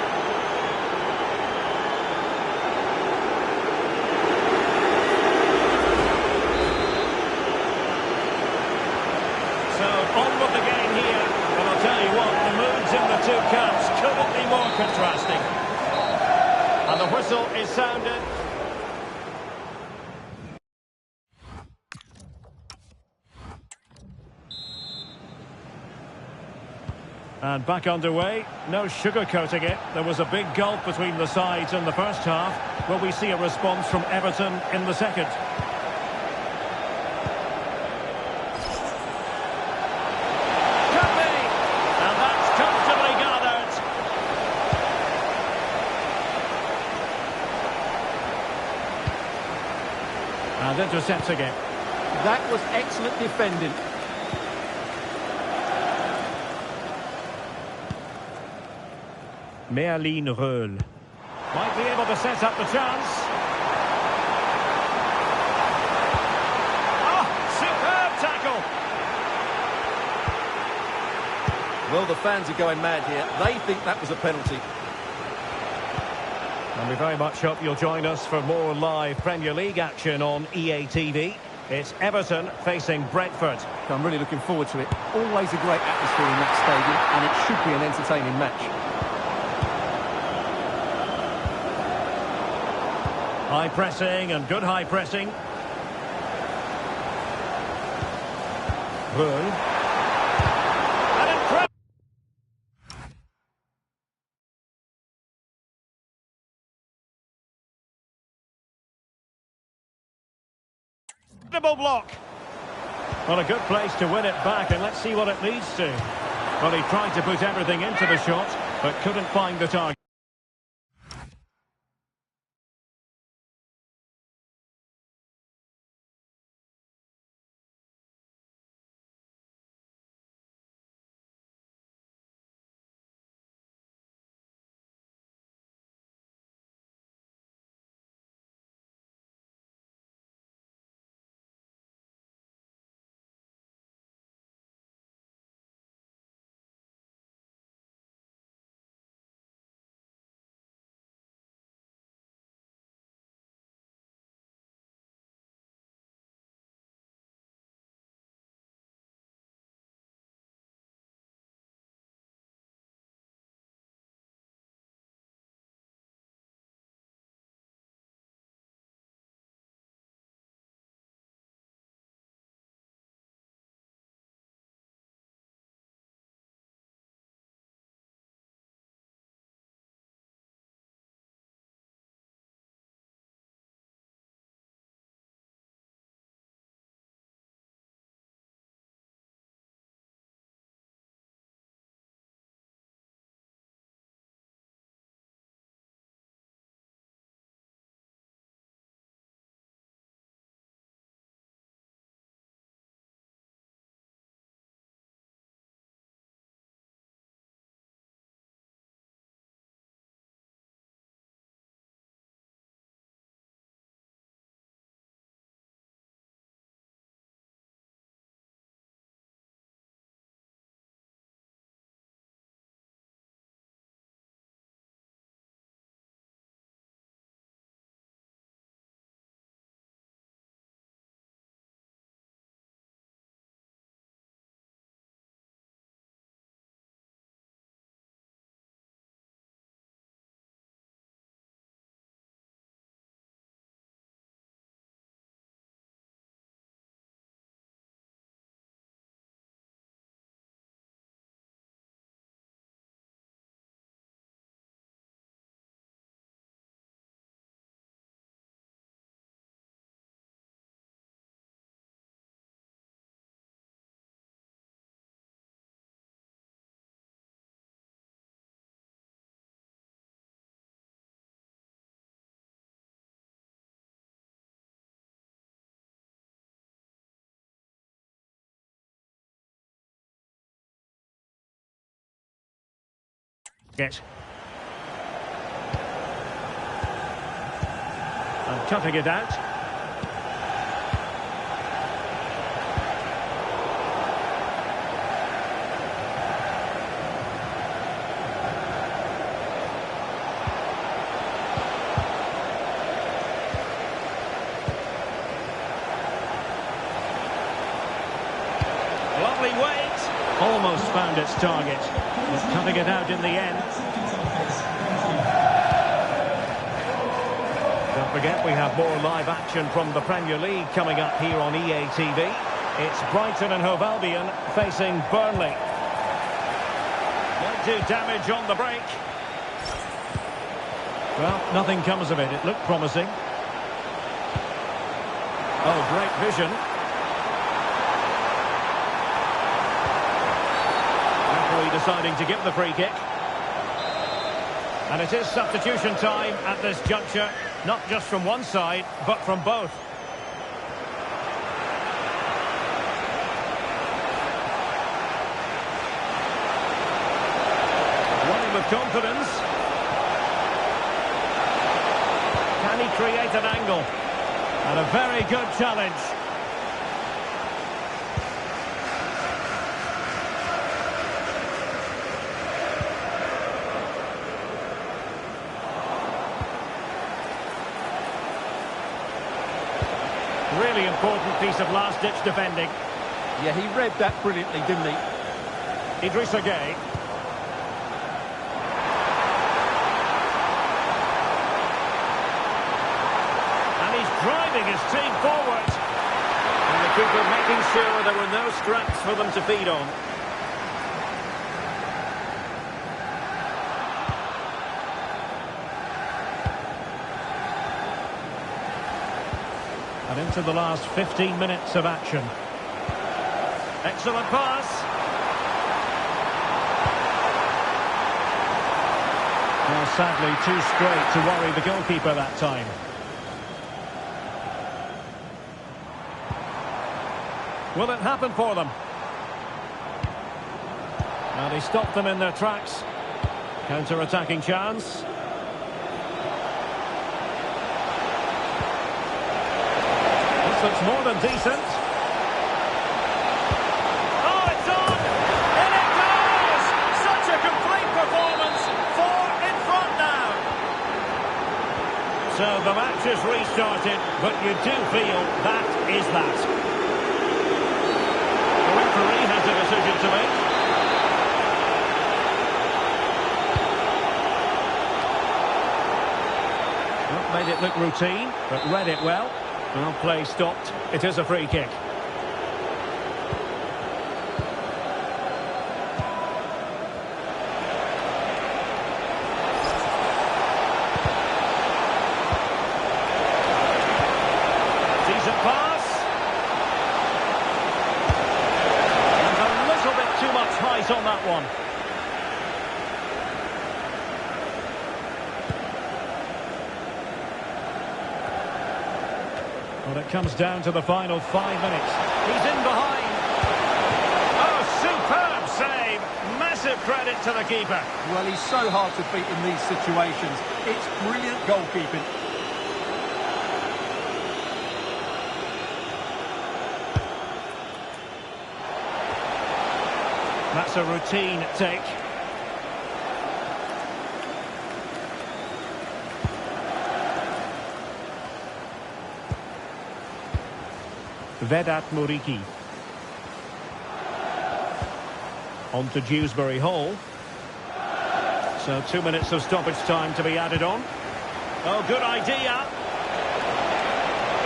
On with the game here, and I'll tell you what, the moods in the 2 camps couldn't be more contrasting. And the whistle is sounded. And back underway, no sugarcoating it. There was a big gulf between the sides in the first half. Will we see a response from Everton in the second? And intercepts again. That was excellent defending. Merlin Röhl. Might be able to set up the chance. Oh, superb tackle. Well, the fans are going mad here. They think that was a penalty. And we very much hope you'll join us for more live Premier League action on EA TV. It's Everton facing Brentford. I'm really looking forward to it. Always a great atmosphere in that stadium, and it should be an entertaining match. High pressing and good high pressing. Röhl. Incredible block. Well, a good place to win it back, and let's see what it leads to. Well, he tried to put everything into the shot, but couldn't find the target. target. And cutting it out. Lovely weight. Almost found its target. But cutting it out in the end. Don't forget, we have more live action from the Premier League coming up here on EA TV. It's Brighton and Hove Albion facing Burnley. Might do damage on the break. Well, nothing comes of it. It looked promising. Oh, great vision. Referee deciding to give the free kick. And it is substitution time at this juncture. Not just from one side, but from both. Running with confidence. Can he create an angle? And a very good challenge. Really important piece of last-ditch defending. Yeah, he read that brilliantly, didn't he? Idrissa Gueye. And he's driving his team forward. And the keeper making sure there were no scraps for them to feed on. And into the last 15 minutes of action. Excellent pass. Well, sadly, too straight to worry the goalkeeper that time. Will it happen for them? Now they stopped them in their tracks. Counter-attacking chance. Looks more than decent. Oh, it's on! And it goes! Such a complete performance. 4 in front now. So the match is restarted, but you do feel that is that. The referee has a decision to make. Well, made it look routine, but read it well. Well, play stopped. It is a free kick. Decent pass. And a little bit too much height on that one. Well, it comes down to the final 5 minutes. He's in behind. Oh, superb save. Massive credit to the keeper. Well, he's so hard to beat in these situations. It's brilliant goalkeeping. That's a routine take. Vedat Muriqi. On to Dewsbury Hall. So 2 minutes of stoppage time to be added on. Oh, good idea.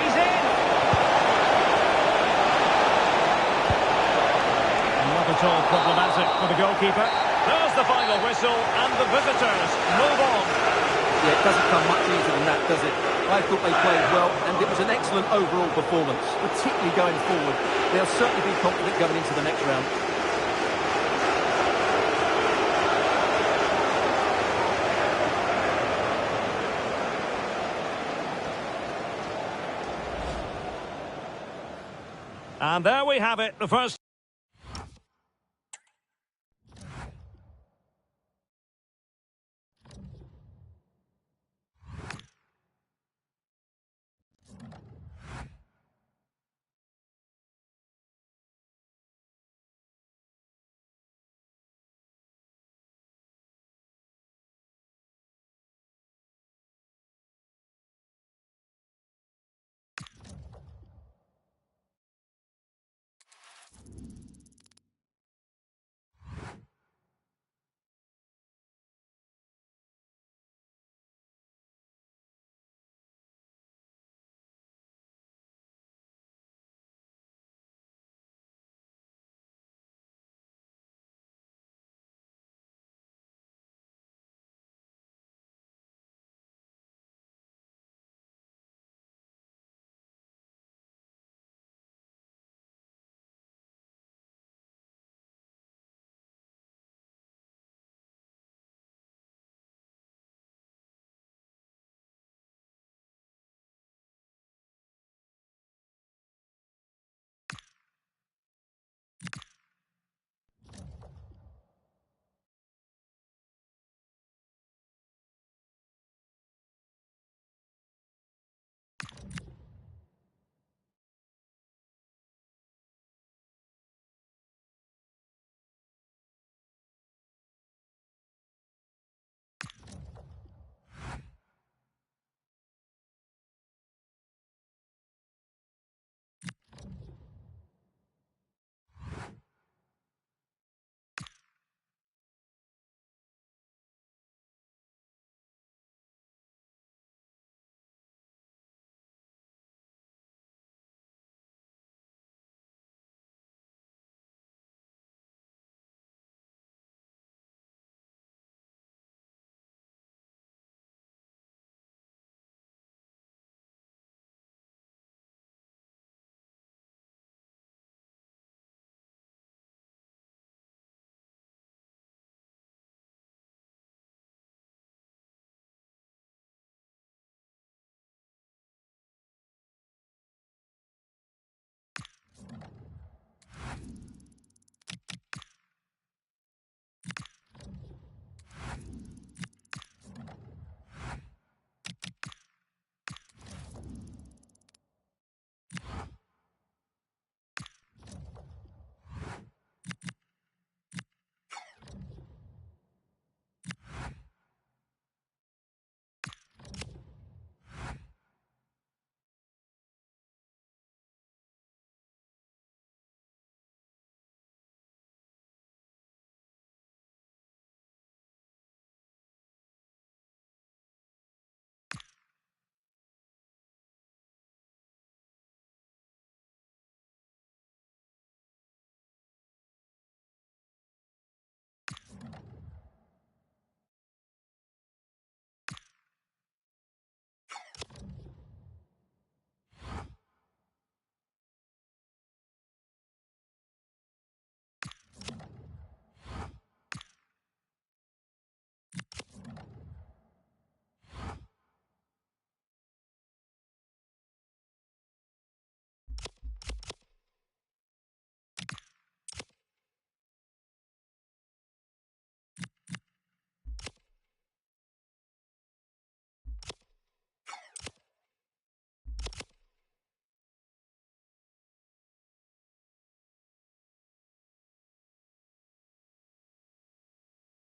He's in. Not at all problematic for the goalkeeper. There's the final whistle, and the visitors move on. Yeah, it doesn't come much easier than that, does it? I thought they played well, and it was an excellent overall performance, particularly going forward. They'll certainly be confident going into the next round. And there we have it, the first